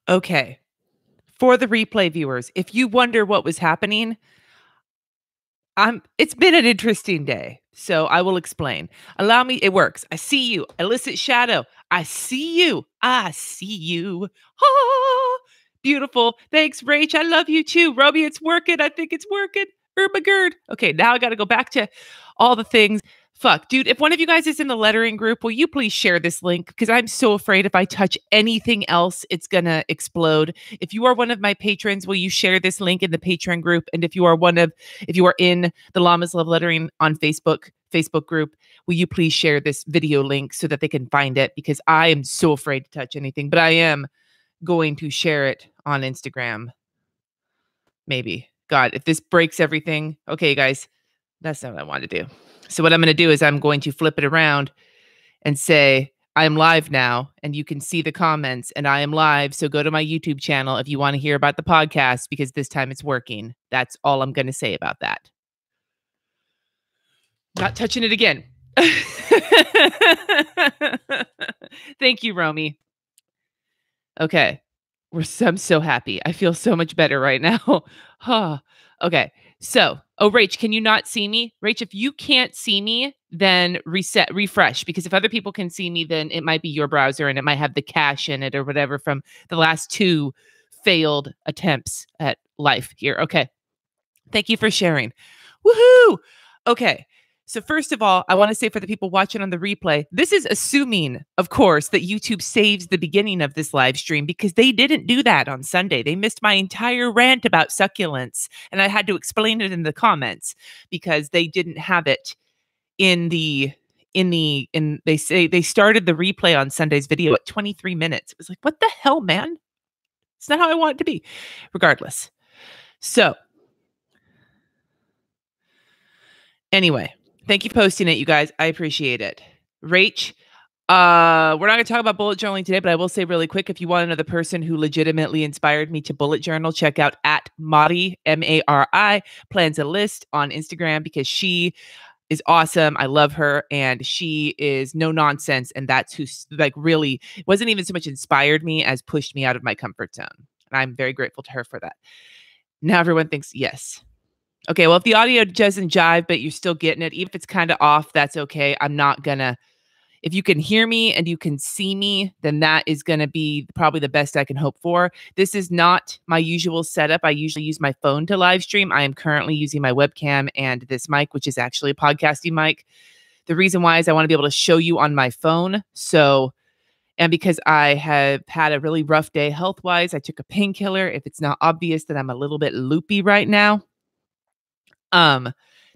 Okay. For the replay viewers, if you wonder what was happening, it's been an interesting day. So I will explain. Allow me, it works. I see you. Illicit shadow. I see you. I see you. Ah, beautiful. Thanks, Rach. I love you too. Roby, it's working. I think it's working. Ermagerd. Okay, now I got to go back to all the things. Fuck, dude, if one of you guys is in the lettering group, will you please share this link? Because I'm so afraid if I touch anything else, it's going to explode. If you are one of my patrons, will you share this link in the Patreon group? And if you are in the Llamas Love Lettering on Facebook group, will you please share this video link so that they can find it? Because I am so afraid to touch anything, but I am going to share it on Instagram. Maybe. God, if this breaks everything. Okay, guys, that's not what I want to do. So what I'm going to do is I'm going to flip it around and say, I'm live now, and you can see the comments, and I am live. So go to my YouTube channel if you want to hear about the podcast, because this time it's working. That's all I'm going to say about that. Not touching it again. Thank you, Romy. Okay. I'm so happy. I feel so much better right now. Okay. So, Rach, can you not see me? Rach, if you can't see me, then refresh, because if other people can see me, then it might be your browser and it might have the cache in it or whatever from the last 2 failed attempts at life here. Okay. Thank you for sharing. Woohoo! Okay. So first of all, I want to say for the people watching on the replay, this is assuming, of course, that YouTube saves the beginning of this live stream, because they didn't do that on Sunday. They missed my entire rant about succulents, and I had to explain it in the comments because they didn't have it they say they started the replay on Sunday's video at 23 minutes. It was like, what the hell, man? It's not how I want it to be. Regardless. So anyway, thank you for posting it, you guys. I appreciate it. Rach, we're not going to talk about bullet journaling today, but I will say really quick, if you want another person who legitimately inspired me to bullet journal, check out at Mari, Mari, plans a list on Instagram, because she is awesome. I love her, and she is no nonsense. And that's who really wasn't even so much inspired me as pushed me out of my comfort zone. And I'm very grateful to her for that. Now everyone thinks yes. Okay, well, if the audio doesn't jive, but you're still getting it, even if it's kind of off, that's okay. I'm not gonna, if you can hear me and you can see me, then that is gonna be probably the best I can hope for. This is not my usual setup. I usually use my phone to live stream. I am currently using my webcam and this mic, which is actually a podcasting mic. The reason why is I want to be able to show you on my phone. And because I have had a really rough day health-wise, I took a painkiller. If it's not obvious that I'm a little bit loopy right now,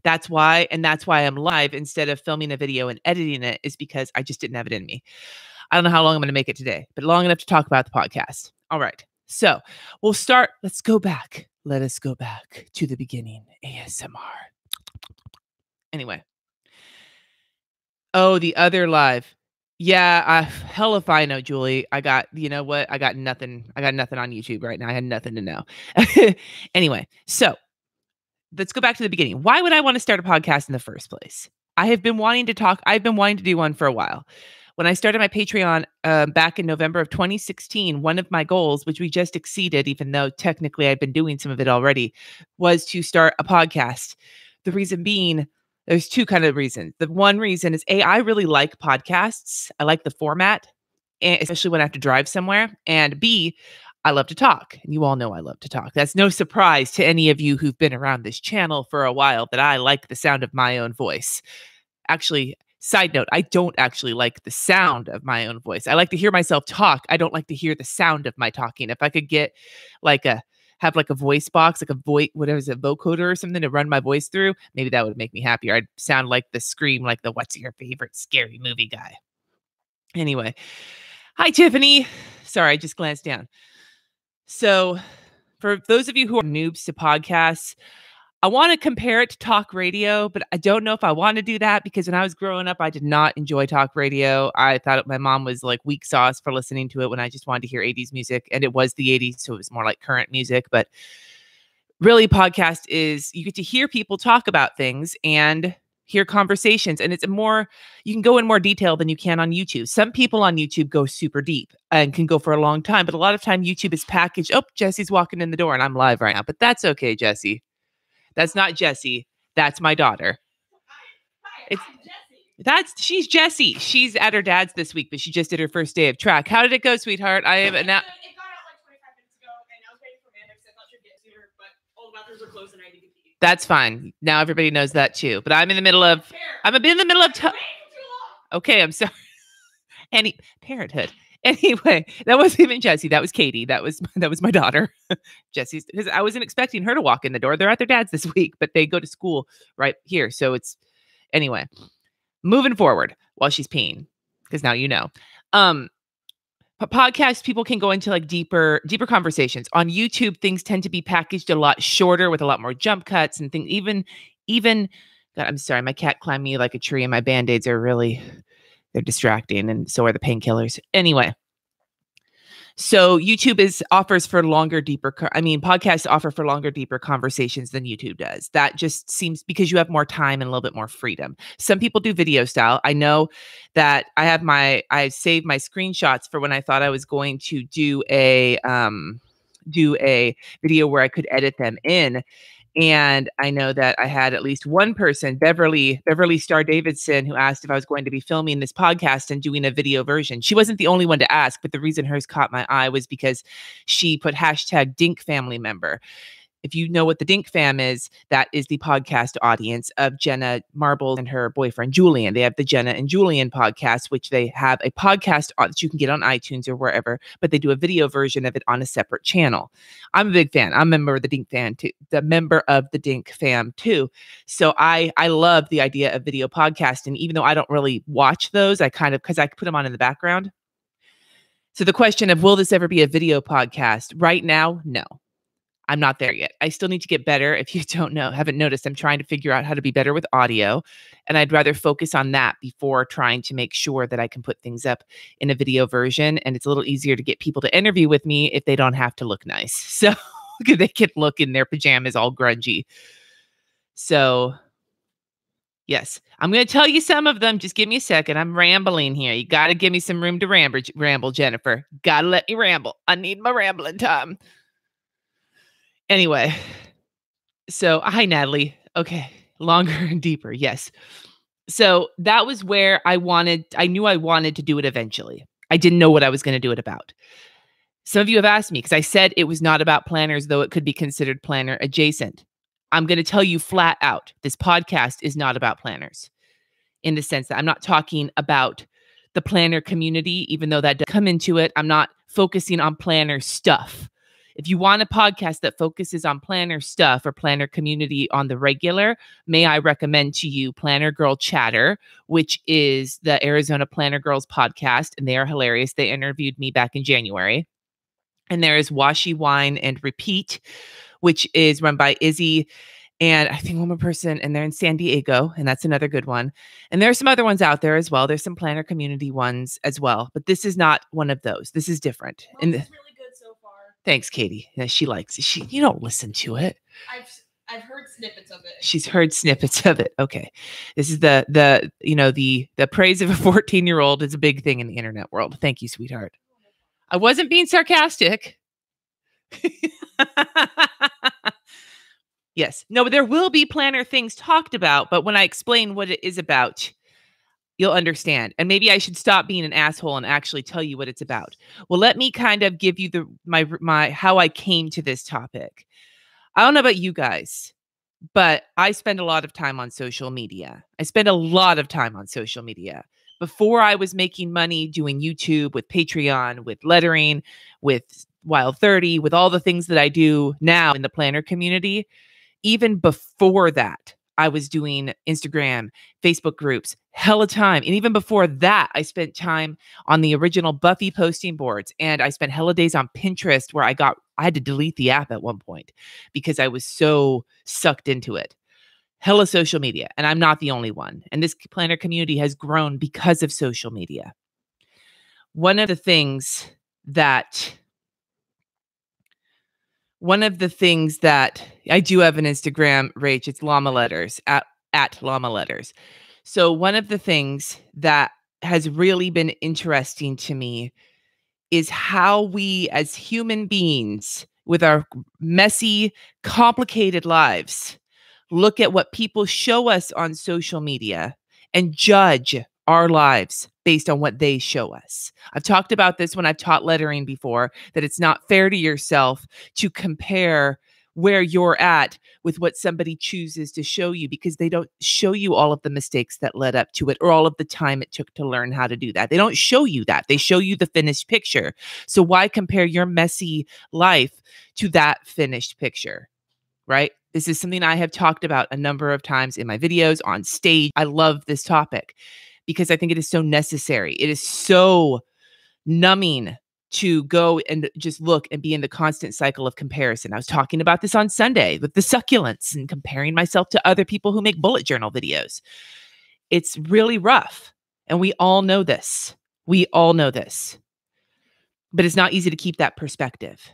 that's why I'm live instead of filming a video and editing it, is because I just didn't have it in me. I don't know how long I'm going to make it today, but long enough to talk about the podcast. All right. So we'll start. Let's go back. Let us go back to the beginning. ASMR. Anyway. Oh, the other live. Yeah, hell if I know, Julie. You know what? I got nothing on YouTube right now. I had nothing to know. Anyway, so let's go back to the beginning. Why would I want to start a podcast in the first place? I've been wanting to do one for a while. When I started my Patreon back in November of 2016, one of my goals, which we just exceeded, even though technically I've been doing some of it already, was to start a podcast. The reason being, there's 2 kind of reasons. The one reason is A, I really like podcasts. I like the format, especially when I have to drive somewhere. And B, I love to talk, and you all know I love to talk. That's no surprise to any of you who've been around this channel for a while that I like the sound of my own voice. Actually, side note, I don't actually like the sound of my own voice. I like to hear myself talk. I don't like to hear the sound of my talking. If I could get have a voice box, like a vocoder or something to run my voice through, maybe that would make me happier. I'd sound like the Scream, like the what's your favorite scary movie guy. Anyway, hi, Tiffany. Sorry, I just glanced down. So for those of you who are noobs to podcasts, I want to compare it to talk radio, but I don't know if I want to do that, because when I was growing up, I did not enjoy talk radio. I thought my mom was like weak sauce for listening to it when I just wanted to hear 80s music, and it was the 80s, so it was more like current music. But really, podcast is you get to hear people talk about things, and hear conversations, and you can go in more detail than you can on YouTube. Some people on YouTube go super deep and can go for a long time, but a lot of time YouTube is packaged. Oh, Jesse's walking in the door and I'm live right now, but that's okay, Jesse. That's not Jessie. That's my daughter. She's Jessie. She's at her dad's this week, but she just did her first day of track. How did it go, sweetheart? I am now. It got out like 25 minutes ago, and I was waiting for Amanda because I thought she'd get to her, but all the bathrooms are closed and I need to pee. That's fine. Now everybody knows that too. But I'm in the middle of. Okay, I'm sorry. Parenthood. Anyway, that wasn't even Jessie. That was Katie. That was my daughter. Jessie's, because I wasn't expecting her to walk in the door. They're at their dad's this week, but they go to school right here. So it's anyway. Moving forward while she's peeing, because now you know. Podcasts, people can go into like deeper conversations. On YouTube, things tend to be packaged a lot shorter with a lot more jump cuts and things. Even God, I'm sorry, my cat climbed me like a tree, and my band-aids are they're distracting, and so are the painkillers. Anyway, so podcasts offer for longer, deeper conversations than YouTube does. That just seems because you have more time and a little bit more freedom. Some people do video style. I know that I saved my screenshots for when I thought I was going to do a video where I could edit them in. And I know that I had at least one person, Beverly Star Davidson, who asked if I was going to be filming this podcast and doing a video version. She wasn't the only one to ask, but the reason hers caught my eye was because she put hashtag Dink family member. If you know what the Dink fam is, that is the podcast audience of Jenna Marbles and her boyfriend, Julian. They have the Jenna and Julian podcast, which they have a podcast that you can get on iTunes or wherever, but they do a video version of it on a separate channel. I'm a big fan. I'm a member of the Dink fam too, So I love the idea of video podcasting, even though I don't really watch those. Because I put them on in the background. So the question of, will this ever be a video podcast? Right now, no. I'm not there yet. I still need to get better. If you haven't noticed, I'm trying to figure out how to be better with audio, and I'd rather focus on that before trying to make sure that I can put things up in a video version. And it's a little easier to get people to interview with me if they don't have to look nice. So they can look in their pajamas all grungy. So yes, I'm going to tell you some of them. Just give me a second. I'm rambling here. You got to give me some room to ramble, Jennifer. Got to let me ramble. I need my rambling time. Anyway, so hi, Natalie. Okay, longer and deeper. Yes. So that was where I knew I wanted to do it eventually. I didn't know what I was going to do it about. Some of you have asked me because I said it was not about planners, though it could be considered planner adjacent. I'm going to tell you flat out, this podcast is not about planners, in the sense that I'm not talking about the planner community, even though that does come into it. I'm not focusing on planner stuff. If you want a podcast that focuses on planner stuff or planner community on the regular, may I recommend to you Planner Girl Chatter, which is the Arizona Planner Girls podcast, and they are hilarious. They interviewed me back in January. And there is Washi Wine and Repeat, which is run by Izzy and I think one more person, and they're in San Diego, and that's another good one. And there are some other ones out there as well. There's some planner community ones as well, but this is not one of those. This is different. Well, this is really good so far. Thanks, Katie. Yeah, she likes it. You don't listen to it. I've heard snippets of it. She's heard snippets of it. Okay. This is the praise of a 14-year-old is a big thing in the internet world. Thank you, sweetheart. I wasn't being sarcastic. Yes. No, but there will be planner things talked about, but when I explain what it is about, you'll understand. And maybe I should stop being an asshole and actually tell you what it's about. Well, let me kind of give you my how I came to this topic. I don't know about you guys, but I spend a lot of time on social media. Before I was making money doing YouTube, with Patreon, with lettering, with Wild 30, with all the things that I do now in the planner community. Even before that, I was doing Instagram, Facebook groups, hella time. And even before that, I spent time on the original Buffy posting boards. And I spent hella days on Pinterest where I had to delete the app at one point because I was so sucked into it. Hella social media. And I'm not the only one. And this planner community has grown because of social media. One of the things that I do have an Instagram, Rach, it's llama letters at Llama Letters. So one of the things that has really been interesting to me is how we as human beings with our messy, complicated lives look at what people show us on social media and judge our lives based on what they show us. I've talked about this when I've taught lettering before, that it's not fair to yourself to compare where you're at with what somebody chooses to show you, because they don't show you all of the mistakes that led up to it or all of the time it took to learn how to do that. They don't show you that. They show you the finished picture. So why compare your messy life to that finished picture, right? This is something I have talked about a number of times in my videos, on stage. I love this topic because I think it is so necessary. It is so numbing to go and just look and be in the constant cycle of comparison. I was talking about this on Sunday with the succulents and comparing myself to other people who make bullet journal videos. It's really rough. And we all know this. We all know this. But it's not easy to keep that perspective.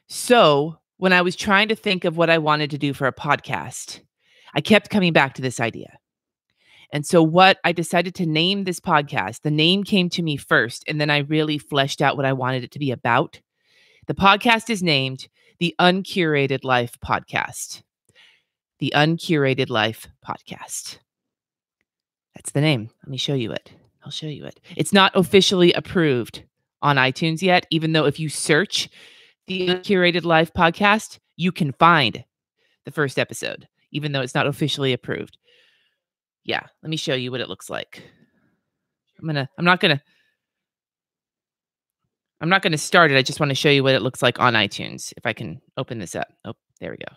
So when I was trying to think of what I wanted to do for a podcast, I kept coming back to this idea. And so what I decided to name this podcast, the name came to me first, and then I really fleshed out what I wanted it to be about. The podcast is named the Uncurated Life Podcast. The Uncurated Life Podcast. That's the name. Let me show you it. I'll show you it. It's not officially approved on iTunes yet, even though if you search the Uncurated Life Podcast, you can find the first episode, even though it's not officially approved. Yeah, let me show you what it looks like. I'm not gonna start it. I just want to show you what it looks like on iTunes. If I can open this up. Oh, there we go.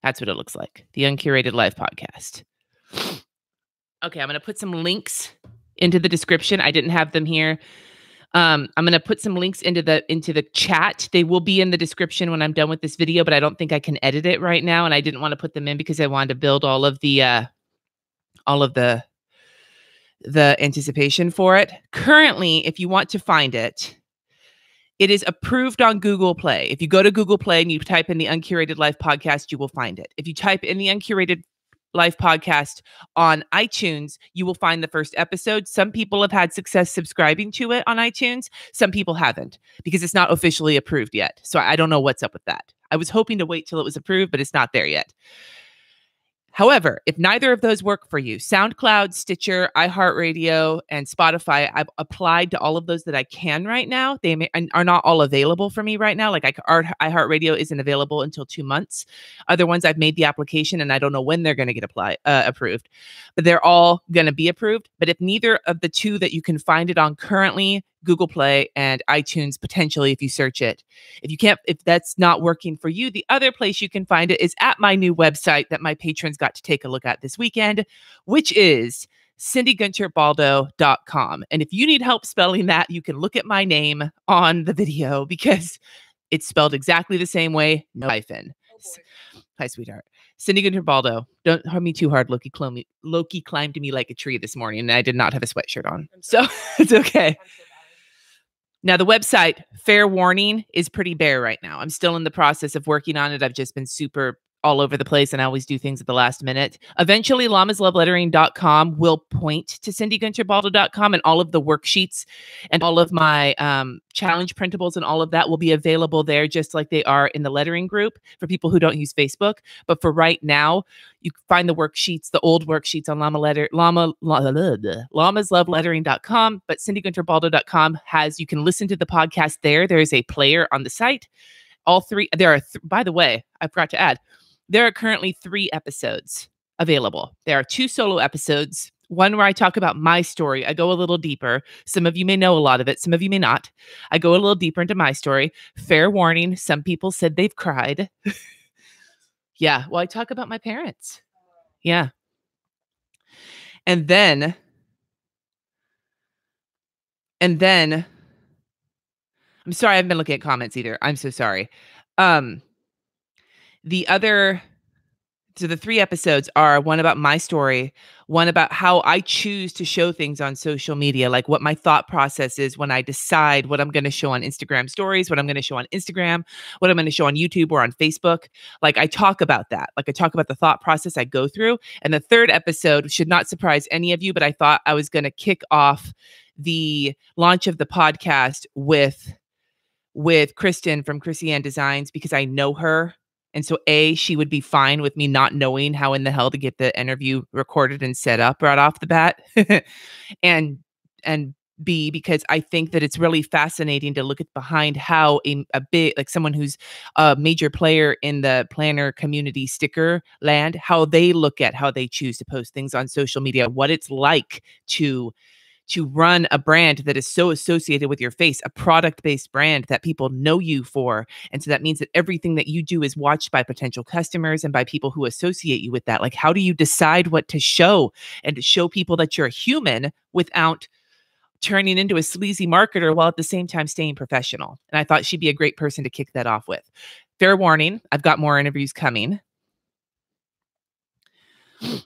That's what it looks like. The Uncurated Life Podcast. Okay, I'm going to put some links into the description. I didn't have them here. I'm going to put some links into the chat. They will be in the description when I'm done with this video, but I don't think I can edit it right now, and I didn't want to put them in because I wanted to build all of the anticipation for it. Currently, if you want to find it, it is approved on Google Play. If you go to Google Play and you type in the Uncurated Life Podcast, you will find it. If you type in the Uncurated Life Podcast on iTunes, you will find the first episode. Some people have had success subscribing to it on iTunes. Some people haven't because it's not officially approved yet. So I don't know what's up with that. I was hoping to wait till it was approved, but it's not there yet. However, if neither of those work for you, SoundCloud, Stitcher, iHeart and Spotify, I've applied to all of those that I can right now. They are not all available for me right now. Like iHeart isn't available until 2 months. Other ones I've made the application and I don't know when they're going to get approved, but they're all going to be approved. But if neither of the two that you can find it on currently, Google Play and iTunes, potentially if you search it. If that's not working for you, the other place you can find it is at my new website that my patrons got to take a look at this weekend, which is Guentert-Baldo.com. And if you need help spelling that, you can look at my name on the video because it's spelled exactly the same way, no hyphen. Oh, hi, sweetheart. Cindy Guentert-Baldo. Don't hurt me too hard. Loki climbed to me like a tree this morning, and I did not have a sweatshirt on. So it's okay. Now, the website, fair warning, is pretty bare right now. I'm still in the process of working on it. I've just been super all over the place, and I always do things at the last minute. Eventually, llamaslovelettering.com will point to cindyguentert-baldo.com, and all of the worksheets and all of my challenge printables and all of that will be available there, just like they are in the lettering group for people who don't use Facebook. But for right now, you can find the worksheets, the old worksheets on llamaslovelettering.com, but cindyguentert-baldo.com you can listen to the podcast there. There is a player on the site. All three, by the way, I forgot to add, there are currently 3 episodes available. There are 2 solo episodes, one where I talk about my story. I go a little deeper. Some of you may know a lot of it. Some of you may not. I go a little deeper into my story. Fair warning, some people said they've cried. Yeah, well, I talk about my parents. Yeah. And then, I'm sorry, I haven't been looking at comments either. I'm so sorry. So the 3 episodes are one about my story, one about how I choose to show things on social media, like what my thought process is when I decide what I'm gonna show on Instagram stories, what I'm gonna show on Instagram, what I'm gonna show on YouTube or on Facebook. Like, I talk about that. Like, I talk about the thought process I go through. And the 3rd episode should not surprise any of you, but I thought I was gonna kick off the launch of the podcast with Kristen from Chrissy Ann Designs because I know her. And so she would be fine with me not knowing how in the hell to get the interview recorded and set up right off the bat. and and B, because I think that it's really fascinating to look at behind how a big, like someone who's a major player in the planner community sticker land, how they look at how they choose to post things on social media, what it's like to run a brand that is so associated with your face, a product-based brand that people know you for. And so that means that everything that you do is watched by potential customers and by people who associate you with that. Like, how do you decide what to show and to show people that you're a human without turning into a sleazy marketer while at the same time staying professional? And I thought she'd be a great person to kick that off with. Fair warning, I've got more interviews coming.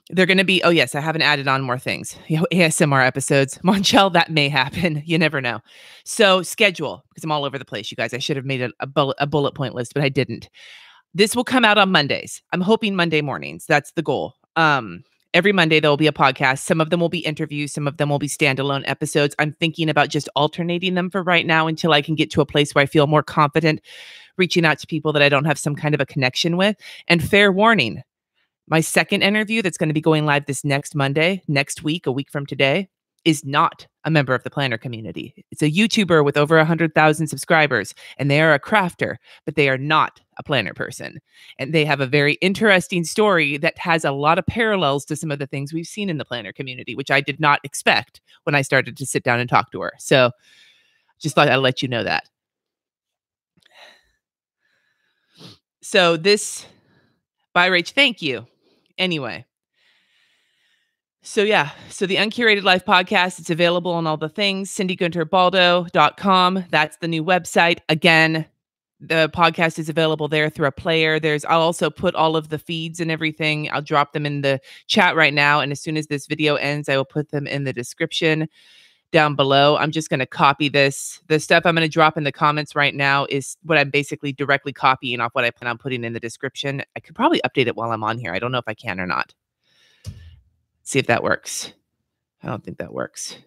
They're going to be, oh yes, I haven't added on more things. ASMR episodes. Monchel, that may happen. You never know. So schedule, because I'm all over the place, you guys. I should have made a bullet point list, but I didn't. This will come out on Mondays. I'm hoping Monday mornings. That's the goal. Every Monday there will be a podcast. Some of them will be interviews. Some of them will be standalone episodes. I'm thinking about just alternating them for right now until I can get to a place where I feel more confident reaching out to people that I don't have some kind of a connection with. And fair warning, my second interview that's going to be going live this next Monday, next week, a week from today, is not a member of the planner community. It's a YouTuber with over 100,000 subscribers, and they are a crafter, but they are not a planner person. And they have a very interesting story that has a lot of parallels to some of the things we've seen in the planner community, which I did not expect when I started to sit down and talk to her. So just thought I'd let you know that. So this, bye, Rach, thank you. Anyway, so yeah, so the Uncurated Life podcast, it's available on all the things, Guentert-Baldo.com. That's the new website. Again, the podcast is available there through a player. I'll also put all of the feeds and everything. I'll drop them in the chat right now. And as soon as this video ends, I will put them in the description down below. I'm just going to copy this. The stuff I'm going to drop in the comments right now is what I'm basically directly copying off what I plan on putting in the description. I could probably update it while I'm on here. I don't know if I can or not. See if that works. I don't think that works.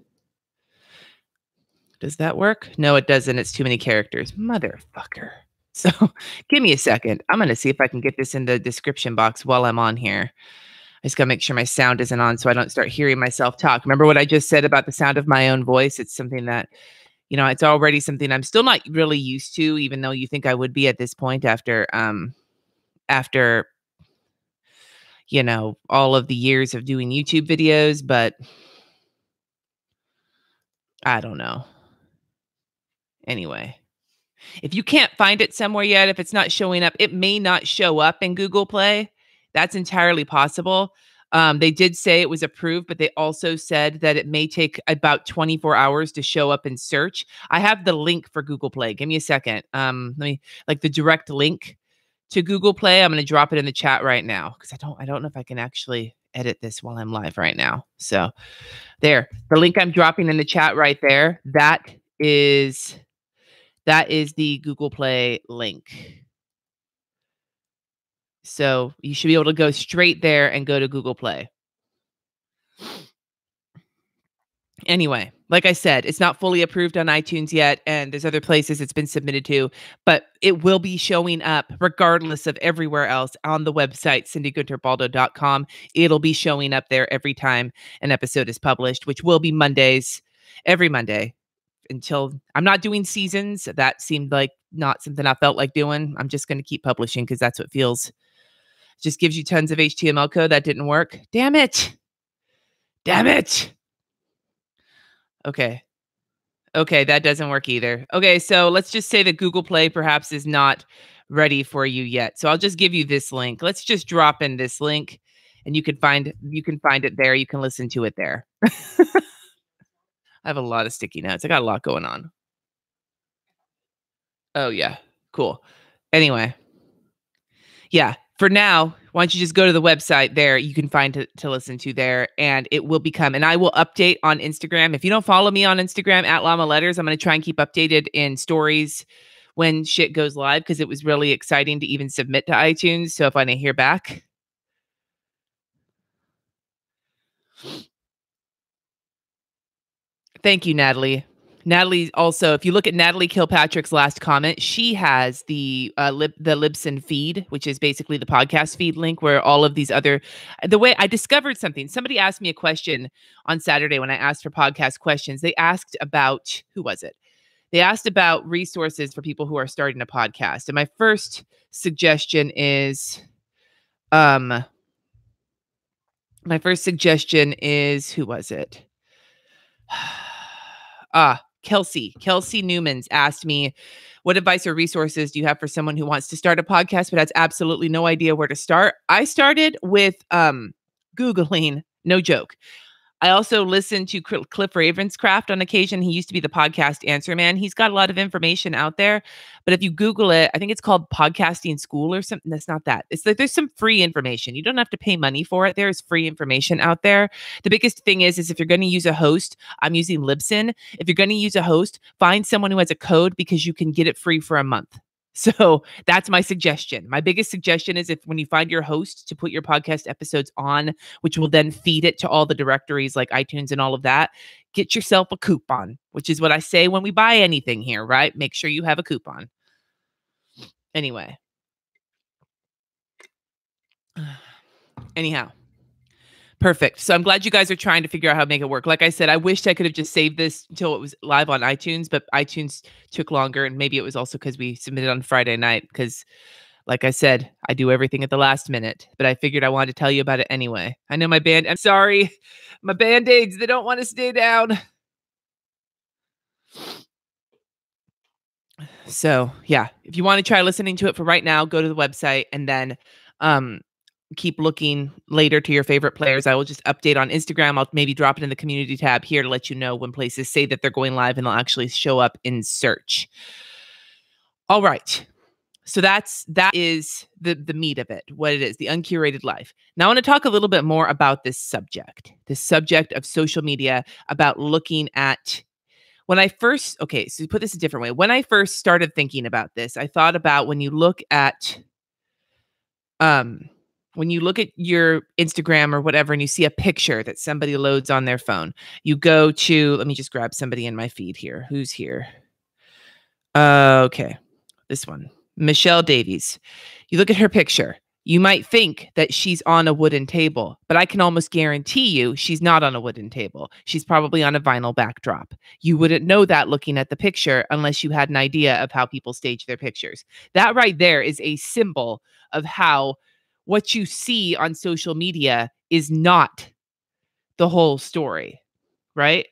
Does that work? No, it doesn't. It's too many characters. Motherfucker. So give me a second. I'm going to see if I can get this in the description box while I'm on here. I just got to make sure my sound isn't on so I don't start hearing myself talk. Remember what I just said about the sound of my own voice? It's something that, it's already something I'm still not really used to, even though you think I would be at this point after all of the years of doing YouTube videos, but I don't know. Anyway, if you can't find it somewhere yet, if it's not showing up, it may not show up in Google Play. That's entirely possible. They did say it was approved, but they also said that it may take about 24 hours to show up in search. I have the link for Google Play. Give me a second. Let me, like, the direct link to Google Play. I'm going to drop it in the chat right now because I don't know if I can actually edit this while I'm live right now. So there, the link I'm dropping in the chat right there, that is the Google Play link. So you should be able to go straight there and go to Google Play. Anyway, like I said, it's not fully approved on iTunes yet, and there's other places it's been submitted to, but it will be showing up regardless of everywhere else on the website, Guentert-Baldo.com. It'll be showing up there every time an episode is published, which will be Mondays, every Monday, until I'm not doing seasons. That seemed like not something I felt like doing. I'm just going to keep publishing because that's what feels, just gives you tons of HTML code. That didn't work. Damn it. Damn it. Okay. Okay, that doesn't work either. Okay, so let's just say that Google Play perhaps is not ready for you yet. So I'll just give you this link. Let's just drop in this link and you can find it there. You can listen to it there. I have a lot of sticky notes. I got a lot going on. Oh yeah. Cool. Anyway. Yeah. for now, why don't you just go to the website there? You can find to listen to there, and it will become, and I will update on Instagram. If you don't follow me on Instagram at Llama Letters, I'm going to try and keep updated in stories when shit goes live, because it was really exciting to even submit to iTunes. So if I didn't hear back. Thank you, Natalie. Natalie also, if you look at Natalie Kilpatrick's last comment, she has the Libsyn feed, which is basically the podcast feed link where all of these other, the way I discovered something. Somebody asked me a question on Saturday when I asked for podcast questions. They asked about, who was it? They asked about resources for people who are starting a podcast. And my first suggestion is, who was it? Kelsey Newmans asked me, what advice or resources do you have for someone who wants to start a podcast but has absolutely no idea where to start? I started with Googling, no joke. I also listen to Cliff Ravenscraft on occasion. He used to be the podcast answer man. He's got a lot of information out there. But if you Google it, I think it's called Podcasting School or something. That's not that. It's like there's some free information. You don't have to pay money for it. There's free information out there. The biggest thing is if you're going to use a host, I'm using Libsyn. If you're going to use a host, find someone who has a code because you can get it free for a month. So that's my suggestion. My biggest suggestion is if when you find your host to put your podcast episodes on, which will then feed it to all the directories like iTunes and all of that, get yourself a coupon, which is what I say when we buy anything here, right? Make sure you have a coupon. Anyway. Anyhow. Perfect. So I'm glad you guys are trying to figure out how to make it work. Like I said, I wished I could have just saved this until it was live on iTunes, but iTunes took longer. And maybe it was also because we submitted on Friday night. Because like I said, I do everything at the last minute, but I figured I wanted to tell you about it anyway. I know I'm sorry, my Band-Aids, they don't want to stay down. So yeah, if you want to try listening to it for right now, go to the website and then, keep looking later to your favorite players. I will just update on Instagram. I'll maybe drop it in the community tab here to let you know when places say that they're going live and they'll actually show up in search. All right. So that is the meat of it, what it is, the uncurated life. Now I want to talk a little bit more about this subject of social media, about looking at so put this a different way. When I first started thinking about this, I thought about when you look at your Instagram or whatever, and you see a picture that somebody loads on their phone, you go to, let me just grab somebody in my feed here. Who's here? Okay. This one, Michelle Davies. You look at her picture. You might think that she's on a wooden table, but I can almost guarantee you she's not on a wooden table. She's probably on a vinyl backdrop. You wouldn't know that looking at the picture unless you had an idea of how people stage their pictures. That right there is a symbol of how what you see on social media is not the whole story, right?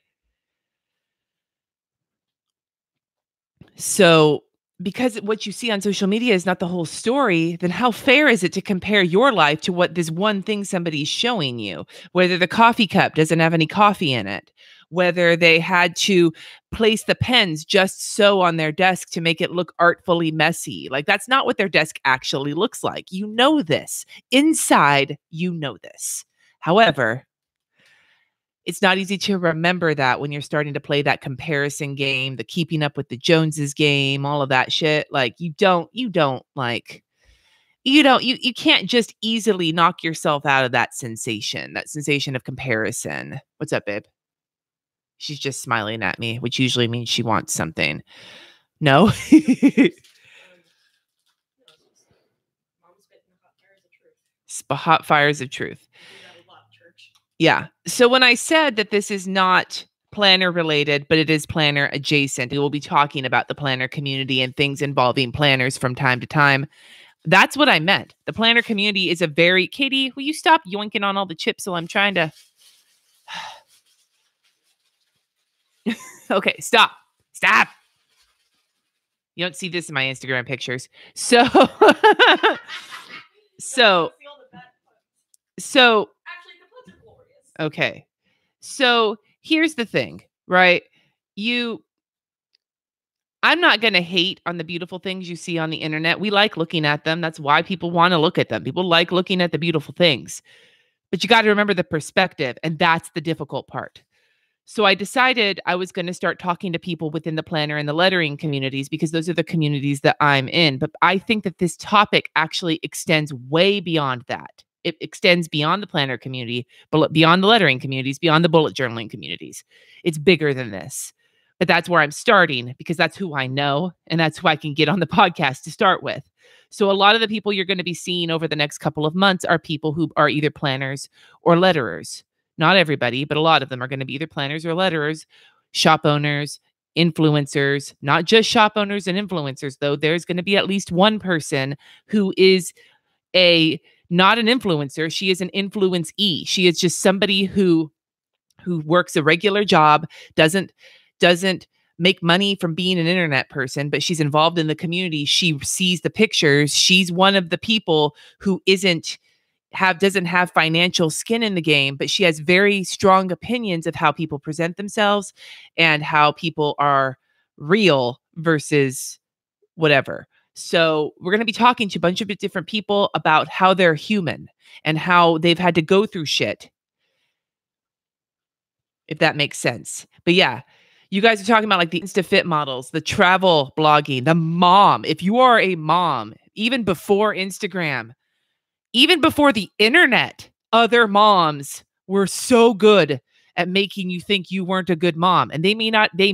So, because what you see on social media is not the whole story, then how fair is it to compare your life to what this one thing somebody's showing you? Whether the coffee cup doesn't have any coffee in it, whether they had to place the pens just so on their desk to make it look artfully messy. Like that's not what their desk actually looks like. You know this. Inside, you know this. However, it's not easy to remember that when you're starting to play that comparison game, the keeping up with the Joneses game, all of that shit. Like you can't just easily knock yourself out of that sensation of comparison. What's up, babe? She's just smiling at me, which usually means she wants something. No? Hot fires of truth. Yeah. So when I said that this is not planner related, but it is planner adjacent, we will be talking about the planner community and things involving planners from time to time. That's what I meant. The planner community is a very... Katie, will you stop yoinking on all the chips while I'm trying to... Okay, stop. You don't see this in my Instagram pictures. So, okay. So here's the thing, right? I'm not going to hate on the beautiful things you see on the internet. We like looking at them. That's why people want to look at them. People like looking at the beautiful things. But you got to remember the perspective, and that's the difficult part. So I decided I was going to start talking to people within the planner and the lettering communities because those are the communities that I'm in. But I think that this topic actually extends way beyond that. It extends beyond the planner community, beyond the lettering communities, beyond the bullet journaling communities. It's bigger than this. But that's where I'm starting because that's who I know and that's who I can get on the podcast to start with. So a lot of the people you're going to be seeing over the next couple of months are people who are either planners or letterers. Not everybody, but a lot of them are going to be either planners or letterers, shop owners, influencers, not just shop owners and influencers, though. There's going to be at least one person who is not an influencer. She is an influencee. She is just somebody who works a regular job, doesn't make money from being an internet person, but she's involved in the community. She sees the pictures. She's one of the people who doesn't have financial skin in the game, but she has very strong opinions of how people present themselves and how people are real versus whatever. So we're going to be talking to a bunch of different people about how they're human and how they've had to go through shit, if that makes sense. But yeah, you guys are talking about like the InstaFit models, the travel blogging, the mom. If you are a mom, even before Instagram, even before the internet, other moms were so good at making you think you weren't a good mom. And they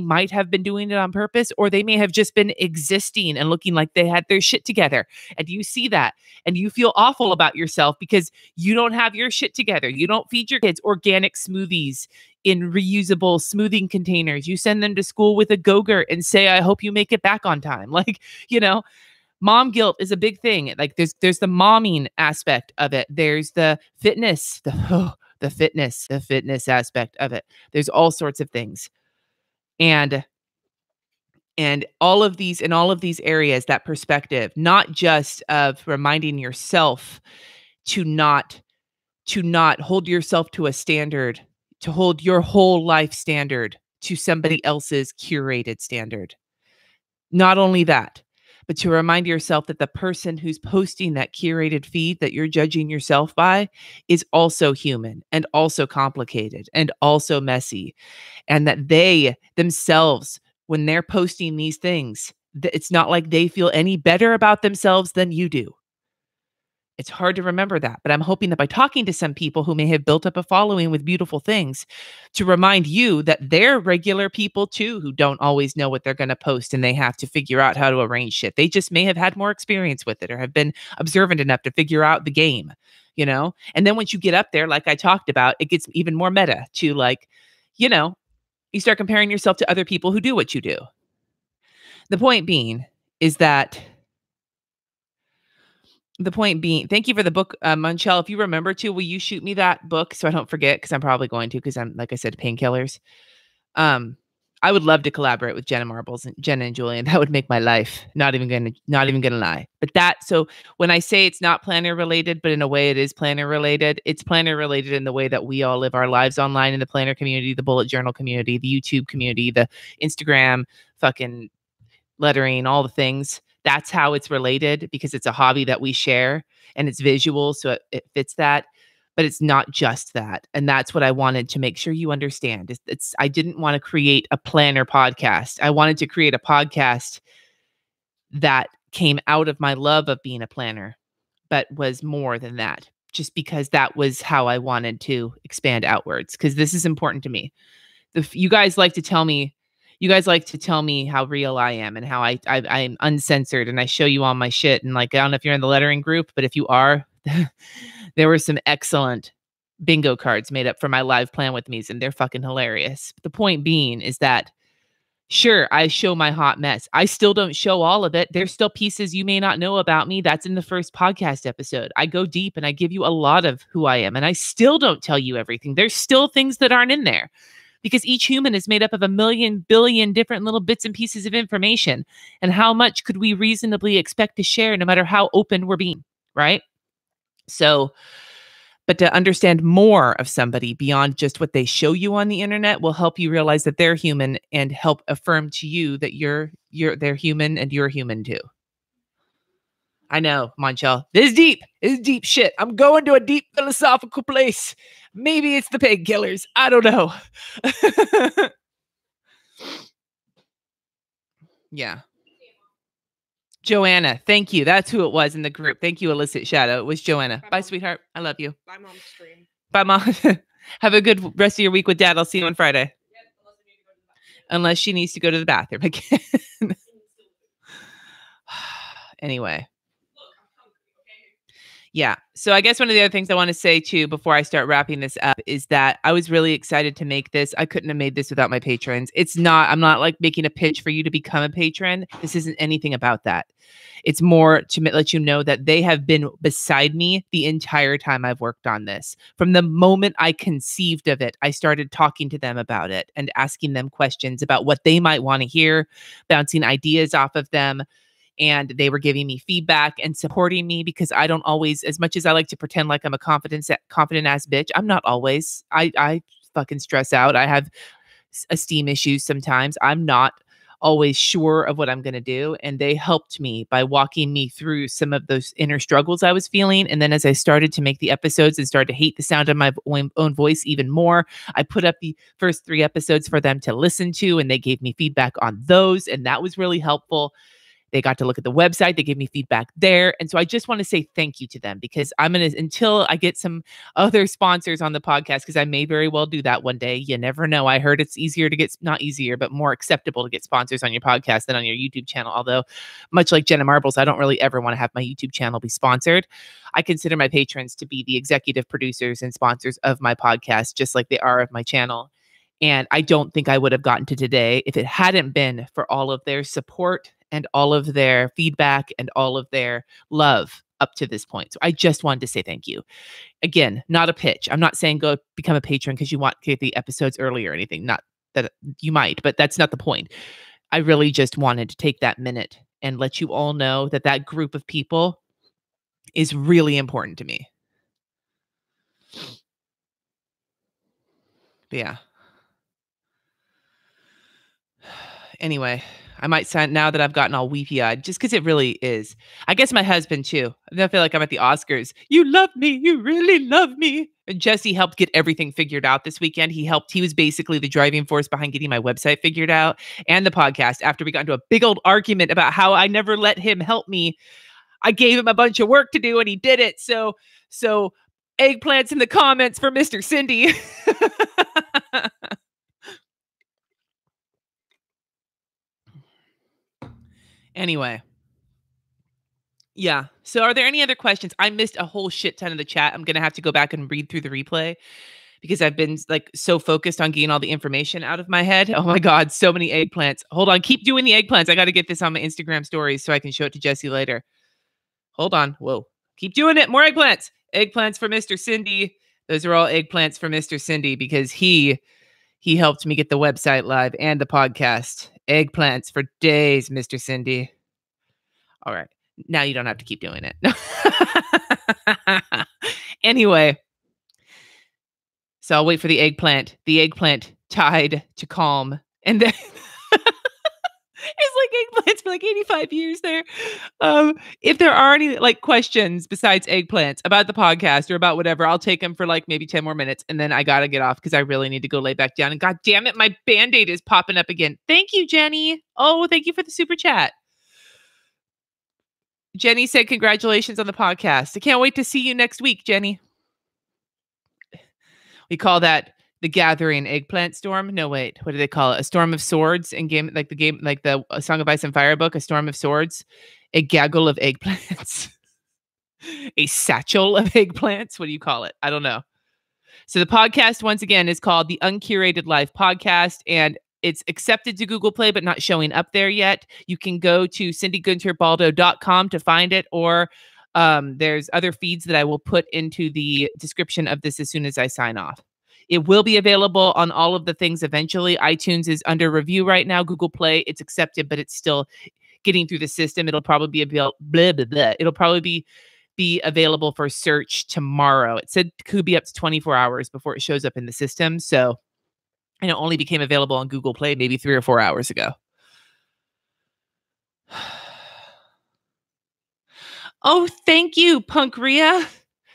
might have been doing it on purpose, or they may have just been existing and looking like they had their shit together. And you see that and you feel awful about yourself because you don't have your shit together. You don't feed your kids organic smoothies in reusable smoothing containers. You send them to school with a Go-Gurt and say, I hope you make it back on time. Like, mom guilt is a big thing. Like there's the momming aspect of it. There's the fitness, the fitness aspect of it. There's all sorts of things. And all of these areas, that perspective, not just of reminding yourself to not hold yourself to a standard, to hold your whole life standard to somebody else's curated standard. Not only that, but to remind yourself that the person who's posting that curated feed that you're judging yourself by is also human and also complicated and also messy. And that they themselves, when they're posting these things, it's not like they feel any better about themselves than you do. It's hard to remember that, but I'm hoping that by talking to some people who may have built up a following with beautiful things, to remind you that they're regular people too, who don't always know what they're going to post and they have to figure out how to arrange shit. They just may have had more experience with it or have been observant enough to figure out the game, And then once you get up there, like I talked about, it gets even more meta to you start comparing yourself to other people who do what you do. The point being, thank you for the book, Munchell. If you remember to, will you shoot me that book so I don't forget? Because I'm probably going to, because I'm, like I said, painkillers. I would love to collaborate with Jenna and Julian. That would make my life. Not even gonna lie. But so when I say it's not planner related, but in a way it is planner related, it's planner related in the way that we all live our lives online in the planner community, the bullet journal community, the YouTube community, the Instagram, fucking lettering, all the things. That's how it's related because it's a hobby that we share and it's visual. So it fits that, but it's not just that. And that's what I wanted to make sure you understand. I didn't want to create a planner podcast. I wanted to create a podcast that came out of my love of being a planner, but was more than that, just because that was how I wanted to expand outwards. Because this is important to me. You guys like to tell me how real I am and how I'm uncensored and I show you all my shit. And like, I don't know if you're in the lettering group, but if you are, there were some excellent bingo cards made up for my live plan with me's and they're fucking hilarious. The point being is that, sure, I show my hot mess. I still don't show all of it. There's still pieces you may not know about me. That's in the first podcast episode. I go deep and I give you a lot of who I am. And I still don't tell you everything. There's still things that aren't in there. Because each human is made up of a million billion different little bits and pieces of information. And how much could we reasonably expect to share no matter how open we're being, right? So But to understand more of somebody beyond just what they show you on the internet will help you realize that they're human and help affirm to you that they're human and you're human too. I know, Monchel. This is deep. This is deep shit. I'm going to a deep philosophical place. Maybe it's the painkillers. I don't know. Yeah. Joanna, thank you. That's who it was in the group. Thank you, Illicit Shadow. It was Joanna. Bye, sweetheart. I love you. Bye, Mom. Stream. Bye, Mom. Have a good rest of your week with Dad. I'll see you on Friday. Unless she needs to go to the bathroom again. Anyway. Yeah. So I guess one of the other things I want to say too, before I start wrapping this up, is that I was really excited to make this. I couldn't have made this without my patrons. I'm not like making a pitch for you to become a patron. This isn't anything about that. It's more to let you know that they have been beside me the entire time I've worked on this. From the moment I conceived of it, I started talking to them about it and asking them questions about what they might want to hear, bouncing ideas off of them. And they were giving me feedback and supporting me, because I don't always, as much as I like to pretend like I'm a confident ass bitch, I'm not always. I fucking stress out. I have esteem issues sometimes. I'm not always sure of what I'm going to do. And they helped me by walking me through some of those inner struggles I was feeling. And then as I started to make the episodes and started to hate the sound of my own voice even more, I put up the first 3 episodes for them to listen to, and they gave me feedback on those. And that was really helpful. They got to look at the website. They gave me feedback there. And so I just want to say thank you to them, because until I get some other sponsors on the podcast, because I may very well do that one day. You never know. I heard it's easier to get, not easier, but more acceptable to get sponsors on your podcast than on your YouTube channel. Although much like Jenna Marbles, I don't really ever want to have my YouTube channel be sponsored. I consider my patrons to be the executive producers and sponsors of my podcast, just like they are of my channel. And I don't think I would have gotten to today if it hadn't been for all of their support and all of their feedback and all of their love up to this point. So I just wanted to say thank you. Again, not a pitch. I'm not saying go become a patron because you want to get the episodes early or anything. Not that you might, but that's not the point. I really just wanted to take that minute and let you all know that that group of people is really important to me. But yeah. Anyway, I might sound, now that I've gotten all weepy-eyed, just because it really is. I guess my husband too. I feel like I'm at the Oscars. You love me. You really love me. And Jesse helped get everything figured out this weekend. He was basically the driving force behind getting my website figured out and the podcast. After we got into a big old argument about how I never let him help me, I gave him a bunch of work to do and he did it. So eggplants in the comments for Mr. Cindy. Anyway. Yeah. So are there any other questions? I missed a whole shit ton of the chat. I'm going to have to go back and read through the replay because I've been like so focused on getting all the information out of my head. Oh my God. So many eggplants. Hold on. Keep doing the eggplants. I got to get this on my Instagram stories so I can show it to Jesse later. Hold on. Whoa. Keep doing it. More eggplants. Eggplants for Mr. Cindy. Those are all eggplants for Mr. Cindy because he helped me get the website live and the podcast. Eggplants for days, Mr. Cindy. All right. Now you don't have to keep doing it. Anyway. So I'll wait for the eggplant. The eggplant tied to calm. And then it's like eggplants for like 85 years there. If there are any like questions besides eggplants about the podcast or about whatever, I'll take them for like maybe 10 more minutes. And then I got to get off because I really need to go lay back down. And God damn it, my Band-Aid is popping up again. Thank you, Jenny. Oh, thank you for the super chat. Jenny said, congratulations on the podcast. I can't wait to see you next week, Jenny. We call that the Gathering Eggplant Storm. No, wait. What do they call it? A Storm of Swords in game, like the Song of Ice and Fire book, A Storm of Swords. A gaggle of eggplants. A satchel of eggplants. What do you call it? I don't know. So the podcast, once again, is called the Uncurated Life Podcast, and it's accepted to Google Play, but not showing up there yet. You can go to cindyguentert-baldo.com to find it, or there's other feeds that I will put into the description of this as soon as I sign off. It will be available on all of the things eventually. iTunes is under review right now. Google Play, it's accepted, but it's still getting through the system. It'll probably be It'll probably be be available for search tomorrow. It said it could be up to 24 hours before it shows up in the system. So, and it only became available on Google Play maybe 3 or 4 hours ago. Oh, thank you, Punkria.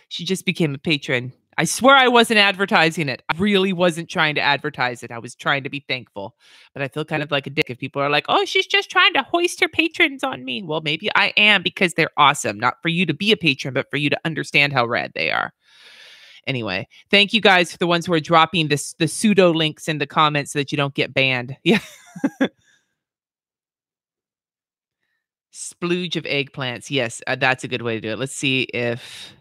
She just became a patron. I swear I wasn't advertising it. I really wasn't trying to advertise it. I was trying to be thankful. But I feel kind of like a dick if people are like, oh, she's just trying to hoist her patrons on me. Well, maybe I am because they're awesome. Not for you to be a patron, but for you to understand how rad they are. Anyway, thank you guys for the ones who are dropping the pseudo links in the comments so that you don't get banned. Yeah. Splooge of eggplants. Yes, that's a good way to do it. Let's see if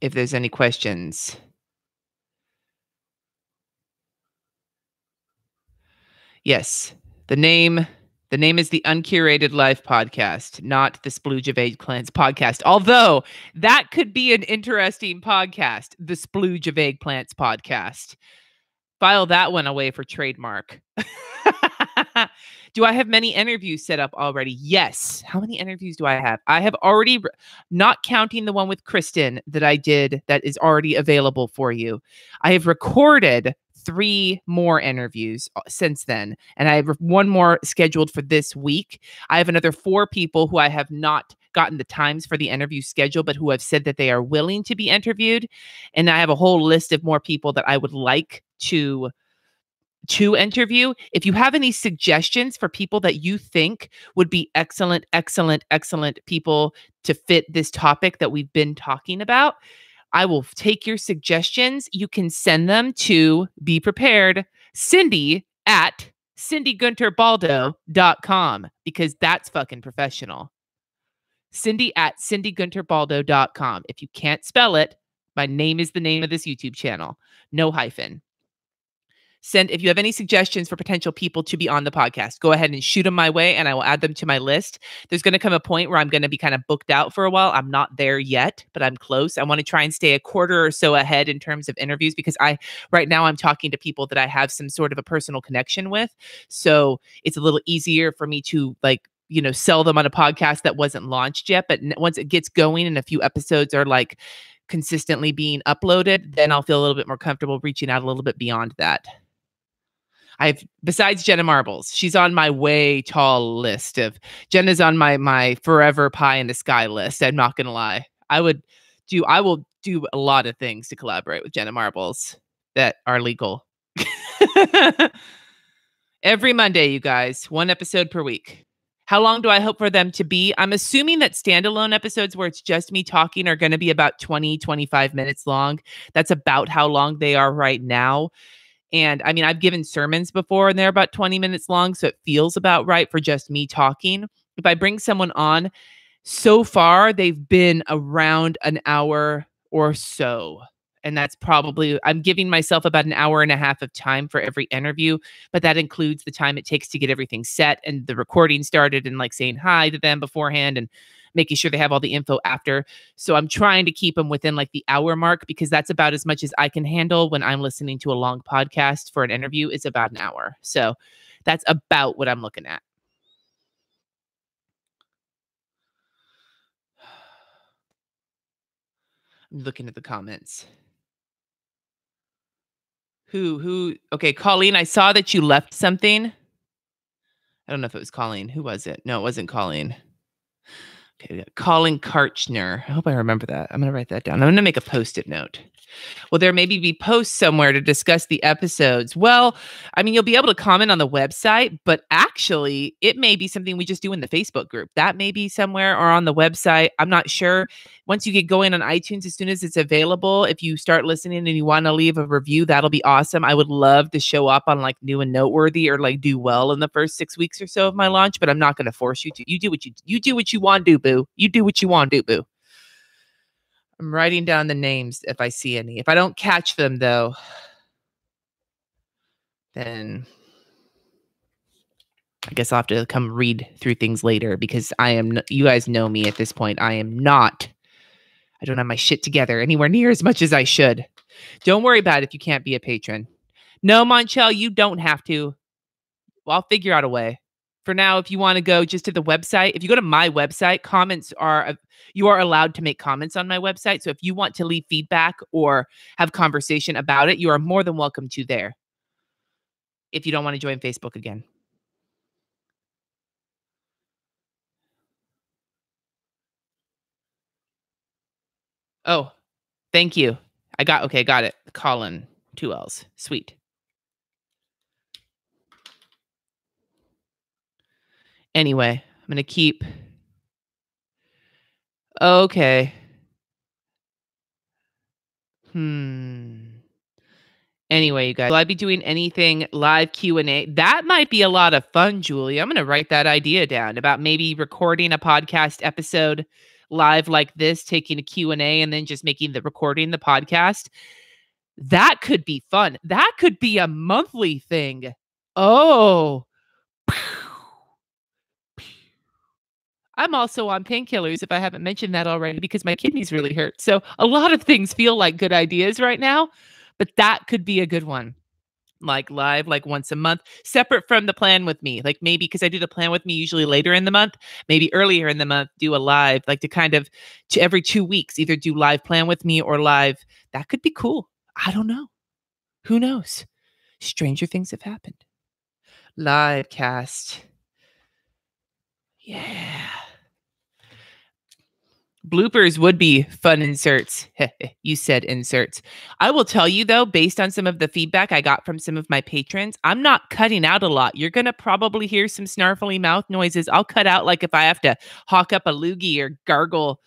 there's any questions. Yes. The name is the Uncurated Life podcast, not the Splooge of Eggplants podcast. Although that could be an interesting podcast, the Splooge of Eggplants podcast. File that one away for trademark. Do I have many interviews set up already? Yes. How many interviews do I have? I have already, not counting the one with Kristen that I did that is already available for you. I have recorded 3 more interviews since then, and I have one more scheduled for this week. I have another 4 people who I have not gotten the times for the interview schedule, but who have said that they are willing to be interviewed. And I have a whole list of more people that I would like to interview. If you have any suggestions for people that you think would be excellent people to fit this topic that we've been talking about, I will take your suggestions. You can send them to, be prepared, Cindy at CindyGuentert-Baldo.com, because that's fucking professional. Cindy at CindyGuentert-Baldo.com. If you can't spell it, my name is the name of this YouTube channel. No hyphen. If you have any suggestions for potential people to be on the podcast, go ahead and shoot them my way and I will add them to my list. There's going to come a point where I'm going to be kind of booked out for a while. I'm not there yet, but I'm close. I want to try and stay a quarter or so ahead in terms of interviews, because right now I'm talking to people that I have some sort of a personal connection with. So it's a little easier for me to sell them on a podcast that wasn't launched yet. But once it gets going and a few episodes are consistently being uploaded, then I'll feel a little bit more comfortable reaching out a little bit beyond that. Besides Jenna Marbles, she's on my way tall list of Jenna's on my forever pie in the sky list. I'm not going to lie. I will do a lot of things to collaborate with Jenna Marbles that are legal. Every Monday, you guys, 1 episode per week. How long do I hope for them to be? I'm assuming that standalone episodes where it's just me talking are going to be about 20, 25 minutes long. That's about how long they are right now. And I mean, I've given sermons before and they're about 20 minutes long. So it feels about right for just me talking. If I bring someone on, so far, they've been around an hour or so. And that's probably, I'm giving myself about 1.5 hours of time for every interview, but that includes the time it takes to get everything set and the recording started and saying hi to them beforehand and making sure they have all the info after. So I'm trying to keep them within the hour mark, because that's about as much as I can handle when I'm listening to a long podcast. For an interview is about 1 hour. So that's about what I'm looking at. I'm looking at the comments. Okay, Colleen, I saw that you left something. I don't know if it was Colleen. Who was it? No, it wasn't Colleen. Okay, we got Colin Karchner. I hope I remember that. I'm going to write that down. I'm going to make a Post-it note. Will there maybe be posts somewhere to discuss the episodes? Well, I mean, you'll be able to comment on the website, but actually, it may be something we just do in the Facebook group. That may be somewhere, or on the website. I'm not sure. Once you get going on iTunes, as soon as it's available, if you start listening and you want to leave a review, that'll be awesome. I would love to show up on new and noteworthy, or do well in the first 6 weeks or so of my launch, but I'm not going to force you to. You do what you want to do, boo. You do what you want to do, boo. I'm writing down the names if I see any. If I don't catch them, though, then I guess I'll have to come read through things later, because you guys know me at this point. I don't have my shit together anywhere near as much as I should. Don't worry about it if you can't be a patron. No, Monchel, you don't have to. Well, I'll figure out a way. For now, if you want to go just to the website, if you go to my website, you are allowed to make comments on my website. So if you want to leave feedback or have conversation about it, you are more than welcome to there. If you don't want to join Facebook again. Oh, thank you. Got it. Colin, 2 L's. Sweet. Anyway, I'm going to keep. Okay. Anyway, you guys, will I be doing anything live Q&A? That might be a lot of fun, Julie. I'm going to write that idea down about maybe recording a podcast episode live like this, taking a Q&A and then just making the podcast. That could be fun. That could be a monthly thing. Oh. I'm also on painkillers, if I haven't mentioned that already, because my kidneys really hurt. So a lot of things feel like good ideas right now, but that could be a good one. Like live, like once a month, separate from the plan with me. Like maybe because I do the plan with me usually later in the month, maybe earlier in the month, do a live, like to kind of to every 2 weeks, either do live plan with me or live. That could be cool. I don't know. Who knows? Stranger things have happened. Live cast. Yeah. Bloopers would be fun inserts. You said inserts. I will tell you, though, based on some of the feedback I got from some of my patrons, I'm not cutting out a lot. You're going to probably hear some snarfly mouth noises. I'll cut out like if I have to hawk up a loogie or gargle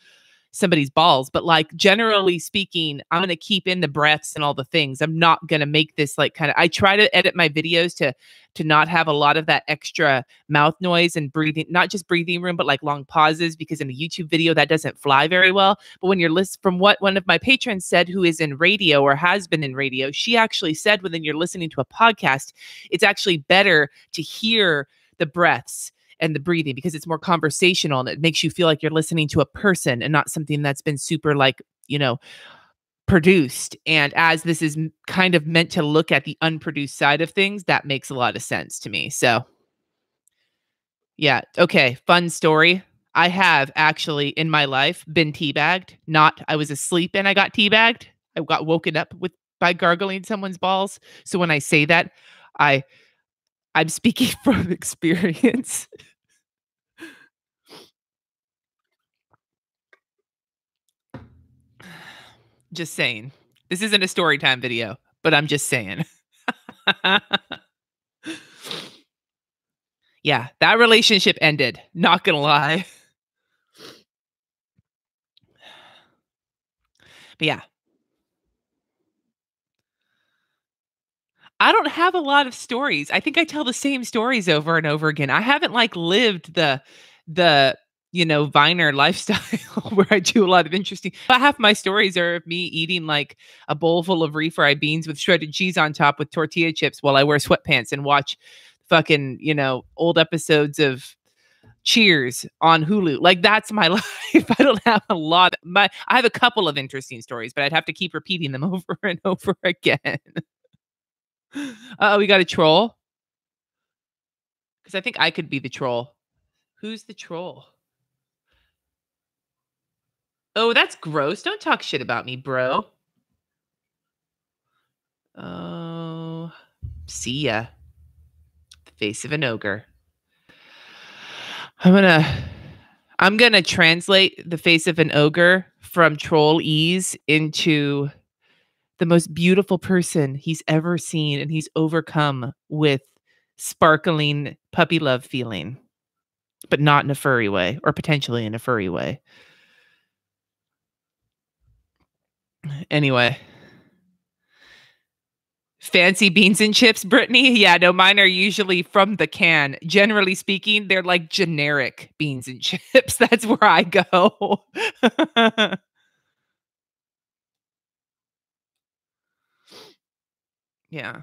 somebody's balls. But like generally speaking, I'm going to keep in the breaths and all the things. I'm not going to make this like kind of, I try to edit my videos to not have a lot of that extra mouth noise and breathing, not just breathing room, but like long pauses, because in a YouTube video that doesn't fly very well. But when you're listening, from what one of my patrons said, who is in radio or has been in radio, she actually said when you're listening to a podcast, it's actually better to hear the breaths and the breathing because it's more conversational and it makes you feel like you're listening to a person and not something that's been super like, produced. And as this is kind of meant to look at the unproduced side of things, that makes a lot of sense to me. So yeah. Okay. Fun story. I have actually in my life been teabagged. I was asleep and I got teabagged. I got woken up by gargling someone's balls. So when I say that, I'm speaking from experience. Just saying. This isn't a story time video, but I'm just saying. Yeah, that relationship ended. Not gonna lie. But yeah. I don't have a lot of stories. I think I tell the same stories over and over again. I haven't like lived the Viner lifestyle where I do a lot of interesting. But half my stories are of me eating like a bowl full of refried beans with shredded cheese on top with tortilla chips while I wear sweatpants and watch fucking, old episodes of Cheers on Hulu. Like that's my life. I don't have a lot. I have a couple of interesting stories, but I'd have to keep repeating them over and over again. We got a troll. Because I think I could be the troll. Who's the troll? Oh, that's gross. Don't talk shit about me, bro. Oh, see ya. The face of an ogre. I'm gonna translate the face of an ogre from troll ease into the most beautiful person he's ever seen, and he's overcome with sparkling puppy love feeling, but not in a furry way, or potentially in a furry way. Anyway. Fancy beans and chips, Brittany? Yeah, no, mine are usually from the can. Generally speaking, they're like generic beans and chips. That's where I go. Yeah.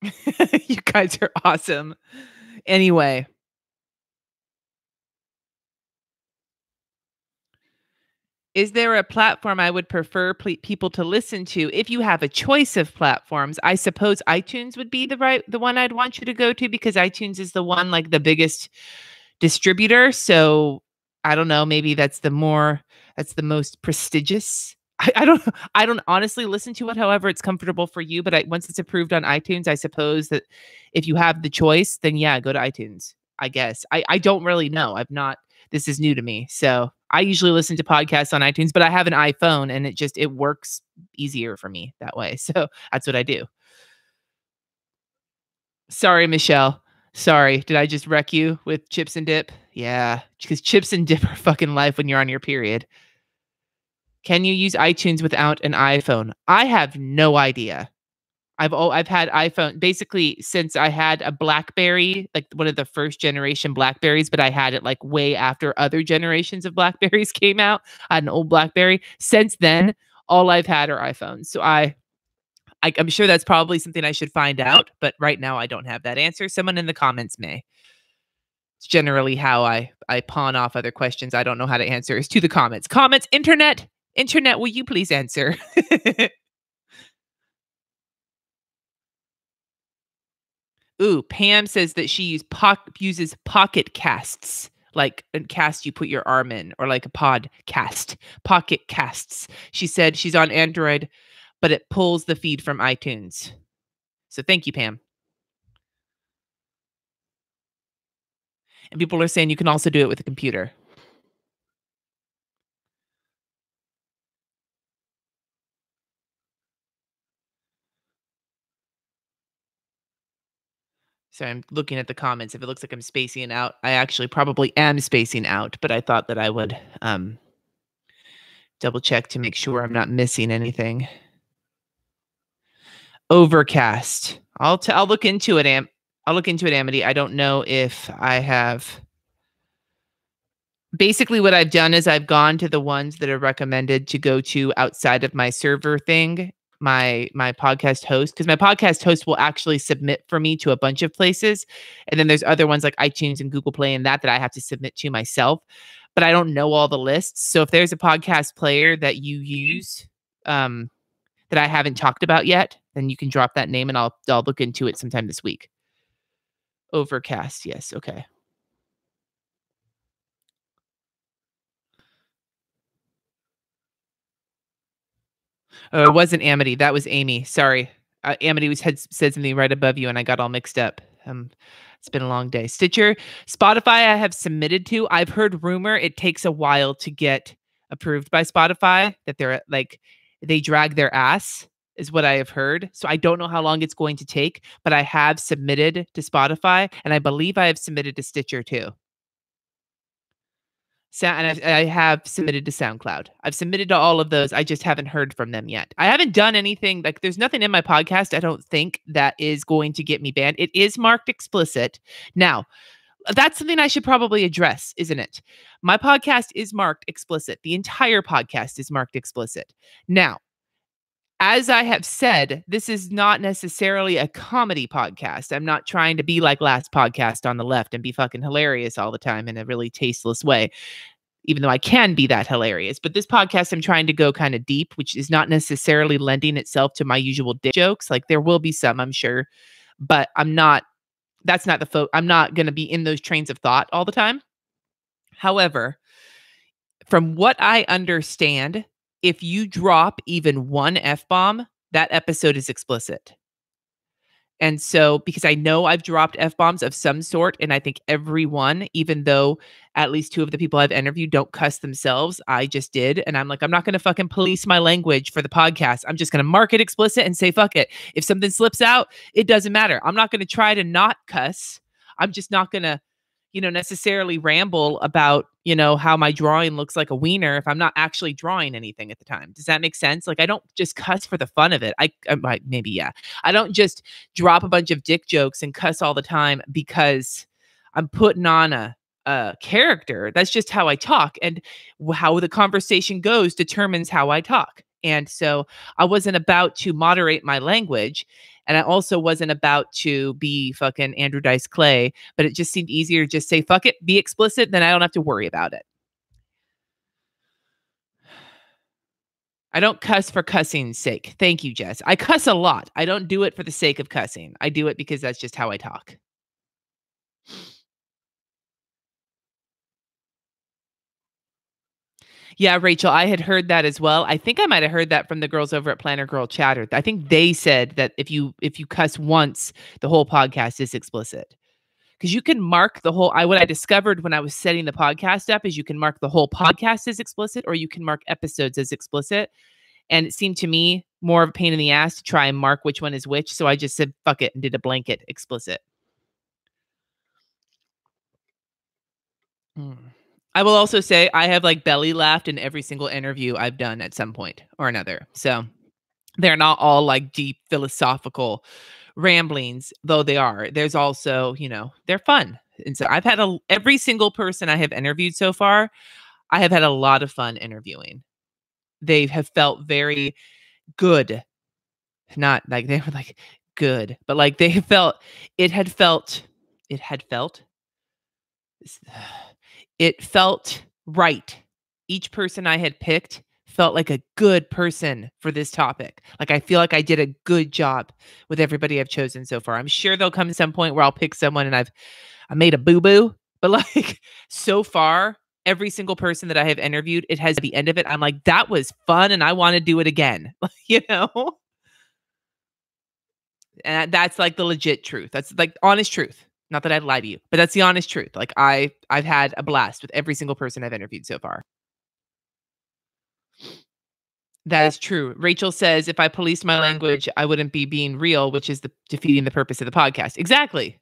You guys are awesome. Anyway. Is there a platform I would prefer people to listen to? If you have a choice of platforms, I suppose iTunes would be the one I'd want you to go to, because iTunes is the one, like, the biggest distributor. So I don't know, maybe that's the most prestigious. I don't honestly listen to it however it's comfortable for you, but once it's approved on iTunes, I suppose that if you have the choice, then yeah, go to iTunes. I guess. I don't really know. This is new to me. So I usually listen to podcasts on iTunes, but I have an iPhone and it works easier for me that way. So that's what I do. Sorry, Michelle. Sorry. Did I just wreck you with chips and dip? Yeah, because chips and dip are fucking life when you're on your period. Can you use iTunes without an iPhone? I have no idea. I've had iPhone basically since I had a BlackBerry, like one of the first generation Blackberries, but I had it like way after other generations of Blackberries came out. I had an old BlackBerry. Since then, all I've had are iPhones. So I'm sure that's probably something I should find out, but right now I don't have that answer. Someone in the comments may. It's generally how I pawn off other questions I don't know how to answer is to the comments. Comments, internet, will you please answer? Ooh, Pam says that she uses pocket casts, like a cast you put your arm in, or like a podcast, pocket casts. She said she's on Android, but it pulls the feed from iTunes. So thank you, Pam. And people are saying you can also do it with a computer. So I'm looking at the comments. If it looks like I'm spacing out, I actually probably am spacing out, but I thought that I would double check to make sure I'm not missing anything. Overcast. I'll look into it, I'll look into it, Amity. I don't know if I have. Basically, what I've done is I've gone to the ones that are recommended to go to outside of my server thing, my podcast host, because my podcast host will actually submit for me to a bunch of places, and then there's other ones like iTunes and Google Play and that I have to submit to myself. But I don't know all the lists. So if there's a podcast player that you use that I haven't talked about yet, then you can drop that name and I'll look into it sometime this week. Overcast, yes, okay. Oh, it wasn't Amity. That was Amy. Sorry. Amity had said something right above you, and I got all mixed up. It's been a long day. Stitcher, Spotify, I have submitted to. I've heard rumor it takes a while to get approved by Spotify. That they're like they drag their ass, is what I have heard. So I don't know how long it's going to take, but I have submitted to Spotify, and I believe I have submitted to Stitcher too. And I have submitted to SoundCloud. I've submitted to all of those. I just haven't heard from them yet. I haven't done anything. Like, there's nothing in my podcast, I don't think, that is going to get me banned. It is marked explicit. Now, that's something I should probably address, isn't it? My podcast is marked explicit. The entire podcast is marked explicit. Now, as I have said, this is not necessarily a comedy podcast. I'm not trying to be like last podcast on the left and be fucking hilarious all the time in a really tasteless way, even though I can be that hilarious. But this podcast, I'm trying to go kind of deep, which is not necessarily lending itself to my usual dick jokes. Like, there will be some, I'm sure, but I'm not going to be in those trains of thought all the time. However, from what I understand, if you drop even one F-bomb, that episode is explicit. And so, because I know I've dropped F-bombs of some sort, and I think everyone, even though at least 2 of the people I've interviewed don't cuss themselves, I just did. And I'm like, I'm not going to fucking police my language for the podcast. I'm just going to mark it explicit and say, fuck it. If something slips out, it doesn't matter. I'm not going to try to not cuss. I'm just not going to, necessarily ramble about, how my drawing looks like a wiener if I'm not actually drawing anything at the time. Does that make sense? Like, I don't just cuss for the fun of it. I might, maybe, yeah. I don't just drop a bunch of dick jokes and cuss all the time because I'm putting on a character. That's just how I talk, and how the conversation goes determines how I talk. And so I wasn't about to moderate my language, and I also wasn't about to be fucking Andrew Dice Clay, but it just seemed easier to just say, fuck it, be explicit, then I don't have to worry about it. I don't cuss for cussing's sake. Thank you, Jess. I cuss a lot. I don't do it for the sake of cussing. I do it because that's just how I talk. Yeah, Rachel, I had heard that as well. I think I might have heard that from the girls over at Planner Girl Chatter. I think they said that if you cuss once, the whole podcast is explicit. Because you can mark the whole what I discovered when I was setting the podcast up is you can mark the whole podcast as explicit, or you can mark episodes as explicit. And it seemed to me more of a pain in the ass to try and mark which one is which. So I just said fuck it and did a blanket explicit. I will also say I have like belly laughed in every single interview I've done at some point or another. So they're not all like deep philosophical ramblings, though they are. There's also, they're fun. And so I've had every single person I have interviewed so far, I have had a lot of fun interviewing. They have felt very good. Not like they were like good, but like they felt, it felt right. Each person I had picked felt like a good person for this topic. Like I feel like I did a good job with everybody I've chosen so far. I'm sure there'll come some point where I'll pick someone and I made a boo-boo, but like so far, every single person that I have interviewed, it has at the end of it, I'm like, that was fun and I want to do it again. And that's like the legit truth. That's like honest truth. Not that I'd lie to you, but that's the honest truth. Like I've had a blast with every single person I've interviewed so far. That is true. Rachel says, if I policed my language, I wouldn't be being real, which is defeating the purpose of the podcast. Exactly.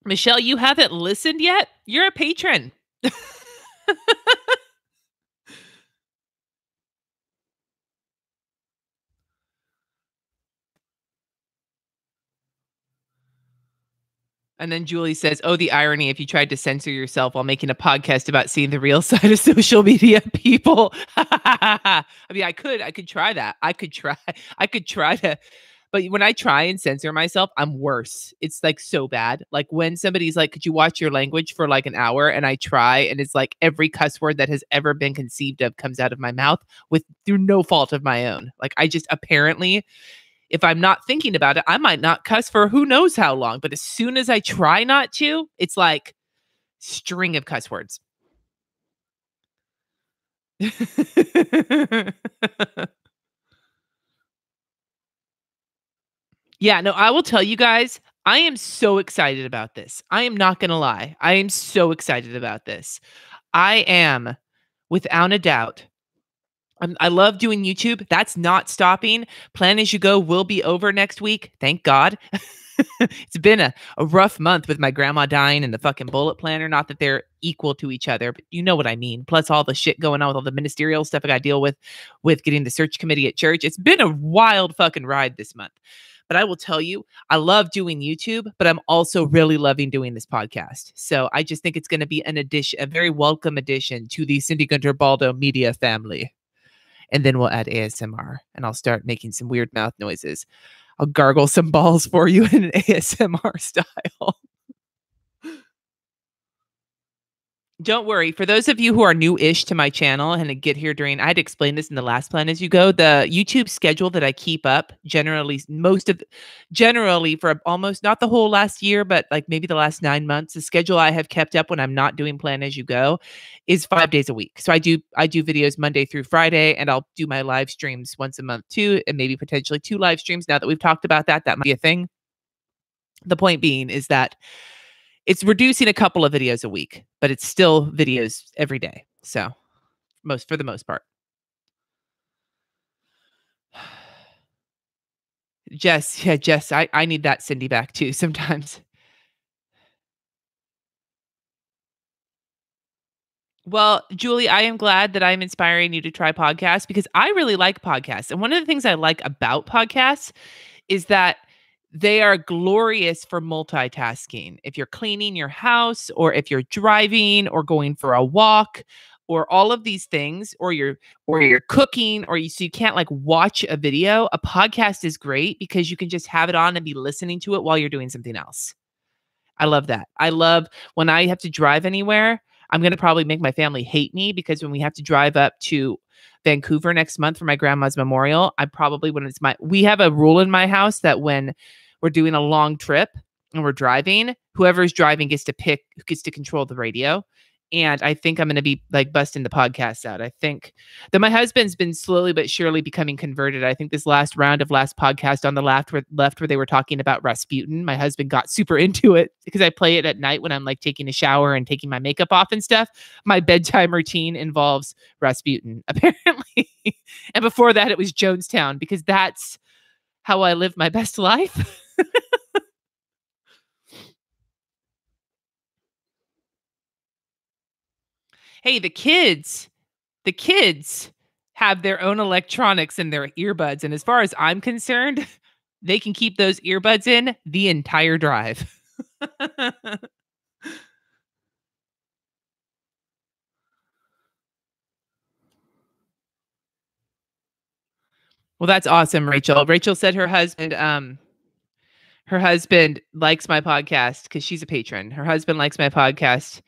Michelle, you haven't listened yet? You're a patron. And then Julie says, oh, the irony if you tried to censor yourself while making a podcast about seeing the real side of social media people. I mean, I could try that. I could try to, but when I try and censor myself, I'm worse. It's like so bad. Like when somebody's like, could you watch your language for like an hour? And I try, and it's like every cuss word that has ever been conceived of comes out of my mouth through no fault of my own. Like I just apparently, if I'm not thinking about it, I might not cuss for who knows how long. But as soon as I try not to, it's like string of cuss words. Yeah, no, I will tell you guys, I am so excited about this. I am not going to lie. I am so excited about this. I am, without a doubt. I love doing YouTube. That's not stopping. Plan As You Go will be over next week. Thank God. It's been a rough month with my grandma dying and the fucking bullet planner. Not that they're equal to each other, but you know what I mean. Plus all the shit going on with all the ministerial stuff I got to deal with getting the search committee at church. It's been a wild fucking ride this month. But I will tell you, I love doing YouTube, but I'm also really loving doing this podcast. So I just think it's going to be an addition, a very welcome addition to the Cindy Guentert-Baldo media family. And then we'll add ASMR and I'll start making some weird mouth noises. I'll gargle some balls for you in an ASMR style. Don't worry. For those of you who are new-ish to my channel and get here I had to explain this in the last Plan As You Go, the YouTube schedule that I keep up generally for almost not the whole last year, but like maybe the last 9 months, the schedule I have kept up when I'm not doing Plan As You Go is 5 days a week. So I do videos Monday through Friday, and I'll do my live streams once a month too, and maybe potentially 2 live streams. Now that we've talked about that might be a thing. The point being is that it's reducing a couple of videos a week, but it's still videos every day. So for the most part. Jess, I need that Cindy back too sometimes. Well, Julie, I am glad that I'm inspiring you to try podcasts because I really like podcasts. And one of the things I like about podcasts is that they are glorious for multitasking. If you're cleaning your house or if you're driving or going for a walk or all of these things, or you're cooking so you can't like watch a video, a podcast is great because you can just have it on and be listening to it while you're doing something else. I love that. I love when I have to drive anywhere. I'm going to probably make my family hate me because when we have to drive up to Vancouver next month for my grandma's memorial, we have a rule in my house that when we're doing a long trip and we're driving, whoever's driving gets to control the radio. And I think I'm going to be like busting the podcast out. I think that my husband's been slowly but surely becoming converted. I think this last podcast on the left where they were talking about Rasputin, my husband got super into it because I play it at night when I'm like taking a shower and taking my makeup off and stuff. My bedtime routine involves Rasputin, apparently. And before that, it was Jonestown because that's how I live my best life. Hey, the kids have their own electronics in their earbuds. And as far as I'm concerned, they can keep those earbuds in the entire drive. Well, that's awesome, Rachel. Rachel said her husband likes my podcast because she's a patron. Her husband likes my podcast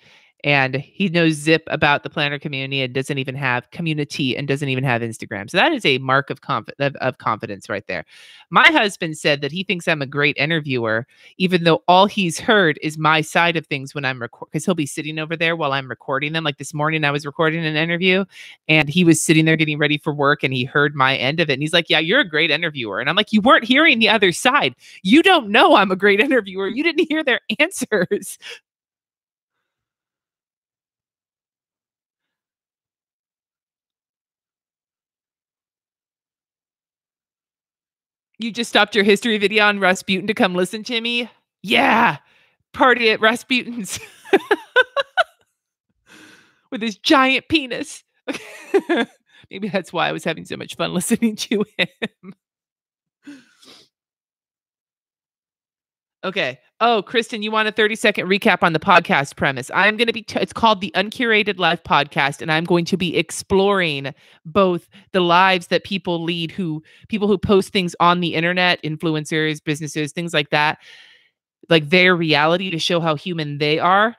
and he knows zip about the planner community and doesn't even have Instagram. So that is a mark of confidence right there. My husband said that he thinks I'm a great interviewer, even though all he's heard is my side of things when I'm because he'll be sitting over there while I'm recording them. Like this morning, I was recording an interview and he was sitting there getting ready for work and he heard my end of it. And he's like, yeah, you're a great interviewer. And I'm like, you weren't hearing the other side. You don't know I'm a great interviewer. You didn't hear their answers. You just stopped your history video on Rasputin to come listen to me? Yeah. Party at Rasputin's. With his giant penis. Maybe that's why I was having so much fun listening to him. Okay. Oh, Kristen, you want a 30-second recap on the podcast premise? I'm going to be, it's called the Uncurated Life Podcast, and I'm going to be exploring both the lives that people lead, people who post things on the internet, influencers, businesses, things like that, like their reality to show how human they are,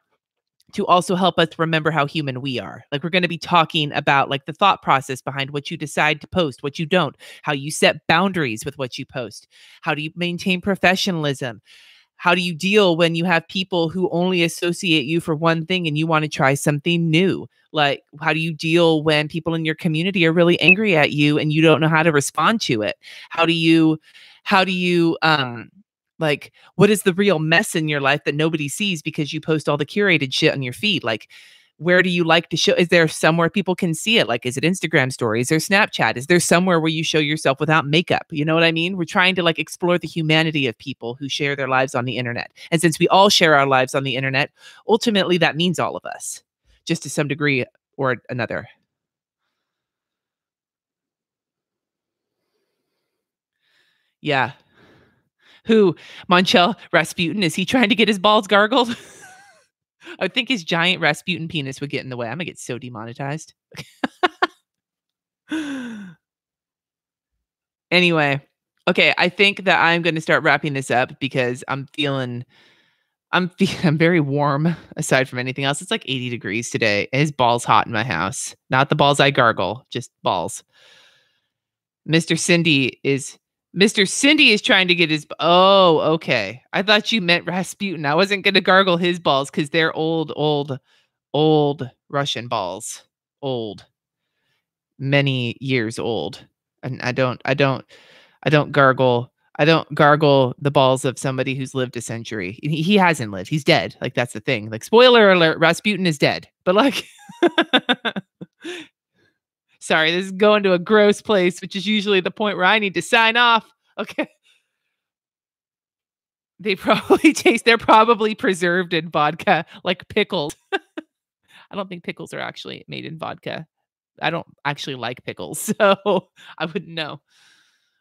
to also help us remember how human we are. Like we're going to be talking about like the thought process behind what you decide to post, what you don't, how you set boundaries with what you post, how do you maintain professionalism, how do you deal when you have people who only associate you for one thing and you want to try something new? Like, how do you deal when people in your community are really angry at you and you don't know how to respond to it? How do you, like, what is the real mess in your life that nobody sees because you post all the curated shit on your feed? Like, where do you like to show? Is there somewhere people can see it? Like, is it Instagram stories or Snapchat? Is there somewhere where you show yourself without makeup? You know what I mean? We're trying to like explore the humanity of people who share their lives on the internet. And since we all share our lives on the internet, ultimately that means all of us, just to some degree or another. Yeah. Who, Monchel Rasputin, is he trying to get his balls gargled? I think his giant Rasputin penis would get in the way. I'm gonna get so demonetized. Anyway, okay, I think that I'm going to start wrapping this up because I'm very warm aside from anything else. It's like 80 degrees today. His balls hot in my house. Not the balls I gargle, just balls. Mr. Cindy is trying to get his. Oh, okay. I thought you meant Rasputin. I wasn't going to gargle his balls because they're old Russian balls. Old. Many years old. And I don't gargle the balls of somebody who's lived a century. He hasn't lived. He's dead. Like, that's the thing. Like, spoiler alert, Rasputin is dead. But like, sorry, this is going to a gross place, which is usually the point where I need to sign off. Okay. They're probably preserved in vodka, like pickles. I don't think pickles are actually made in vodka. I don't actually like pickles, so I wouldn't know.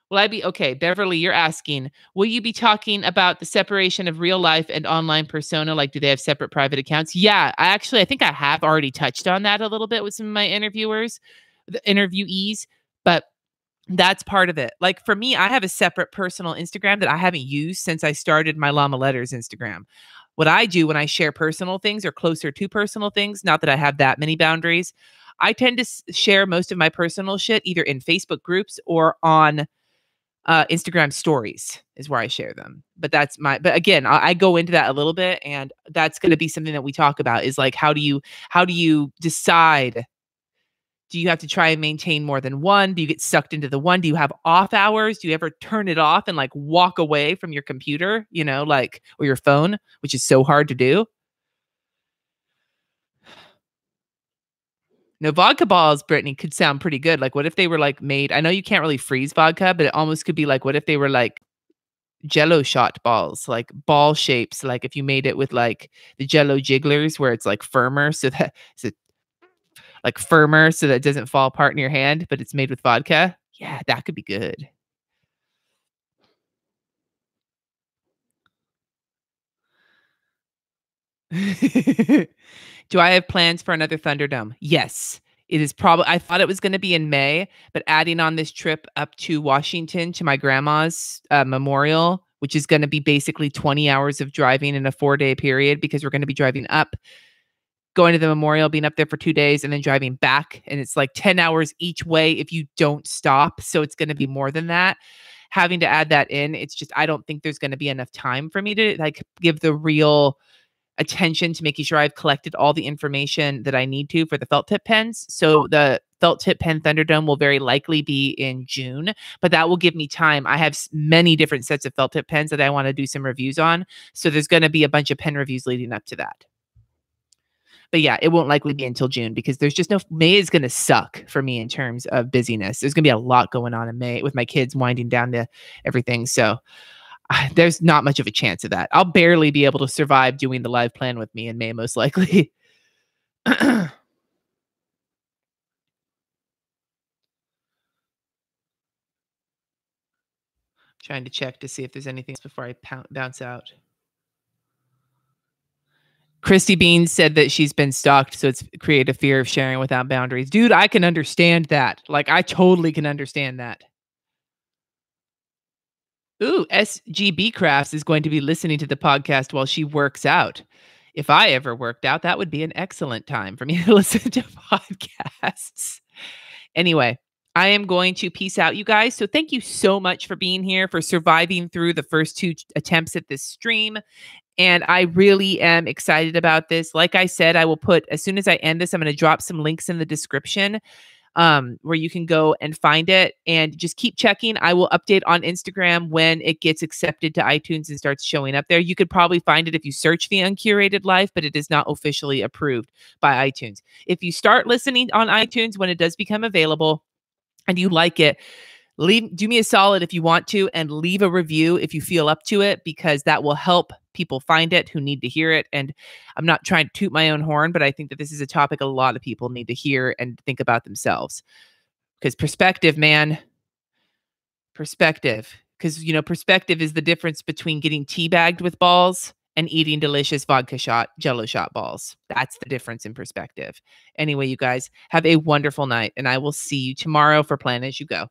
Will I be okay? Beverly, you're asking, will you be talking about the separation of real life and online persona? Like, do they have separate private accounts? Yeah, I think I have already touched on that a little bit with some of my interviewees, but that's part of it. Like for me, I have a separate personal Instagram that I haven't used since I started my Llama Letters Instagram. what I do when I share personal things or closer to personal things, not that I have that many boundaries, I tend to share most of my personal shit either in Facebook groups or on Instagram stories is where I share them. But but again, I go into that a little bit, and that's going to be something that we talk about is like, how do you decide? Do you have to try and maintain more than one? Do you get sucked into the one? Do you have off hours? Do you ever turn it off and like walk away from your computer, like, or your phone, which is so hard to do? No, vodka balls, Brittany, could sound pretty good. Like, what if they were like made? I know you can't really freeze vodka, but it almost could be like, what if they were like Jello shot balls, like ball shapes? Like if you made it with like the Jello jigglers, where it's like firmer, like firmer, so that it doesn't fall apart in your hand, but it's made with vodka. Yeah, that could be good. Do I have plans for another Thunderdome? Yes. It is probably, I thought it was going to be in May, but adding on this trip up to Washington to my grandma's memorial, which is going to be basically 20 hours of driving in a 4-day period, because we're going to be driving up, going to the memorial, being up there for 2 days, and then driving back. And it's like 10 hours each way if you don't stop. So it's going to be more than that. Having to add that in, it's just, I don't think there's going to be enough time for me to like give the real attention to making sure I've collected all the information that I need to for the felt tip pens. So the felt tip pen Thunderdome will very likely be in June, but that will give me time. I have many different sets of felt tip pens that I want to do some reviews on. So there's going to be a bunch of pen reviews leading up to that. But yeah, it won't likely be until June, because there's just May is going to suck for me in terms of busyness. There's going to be a lot going on in May with my kids winding down to everything. So there's not much of a chance of that. I'll barely be able to survive doing the live plan with me in May, most likely. Trying to check to see if there's anything else before I bounce out. Christy Bean said that she's been stalked, so it's created a fear of sharing without boundaries. Dude, I can understand that. Like, I totally can understand that. Ooh, SGB Crafts is going to be listening to the podcast while she works out. If I ever worked out, that would be an excellent time for me to listen to podcasts. Anyway, I am going to peace out, you guys. So thank you so much for being here, for surviving through the first 2 attempts at this stream. And I really am excited about this. Like I said, I will put, as soon as I end this, I'm going to drop some links in the description where you can go and find it, and just keep checking. I will update on Instagram when it gets accepted to iTunes and starts showing up there. You could probably find it if you search the Uncurated Life, but it is not officially approved by iTunes. If you start listening on iTunes when it does become available and you like it, do me a solid if you want to, and leave a review if you feel up to it, because that will help people find it who need to hear it. And I'm not trying to toot my own horn, but I think that this is a topic a lot of people need to hear and think about themselves. Because perspective, man, perspective. Because, perspective is the difference between getting teabagged with balls and eating delicious vodka shot, Jello shot balls. That's the difference in perspective. Anyway, you guys have a wonderful night, and I will see you tomorrow for Plan As You Go.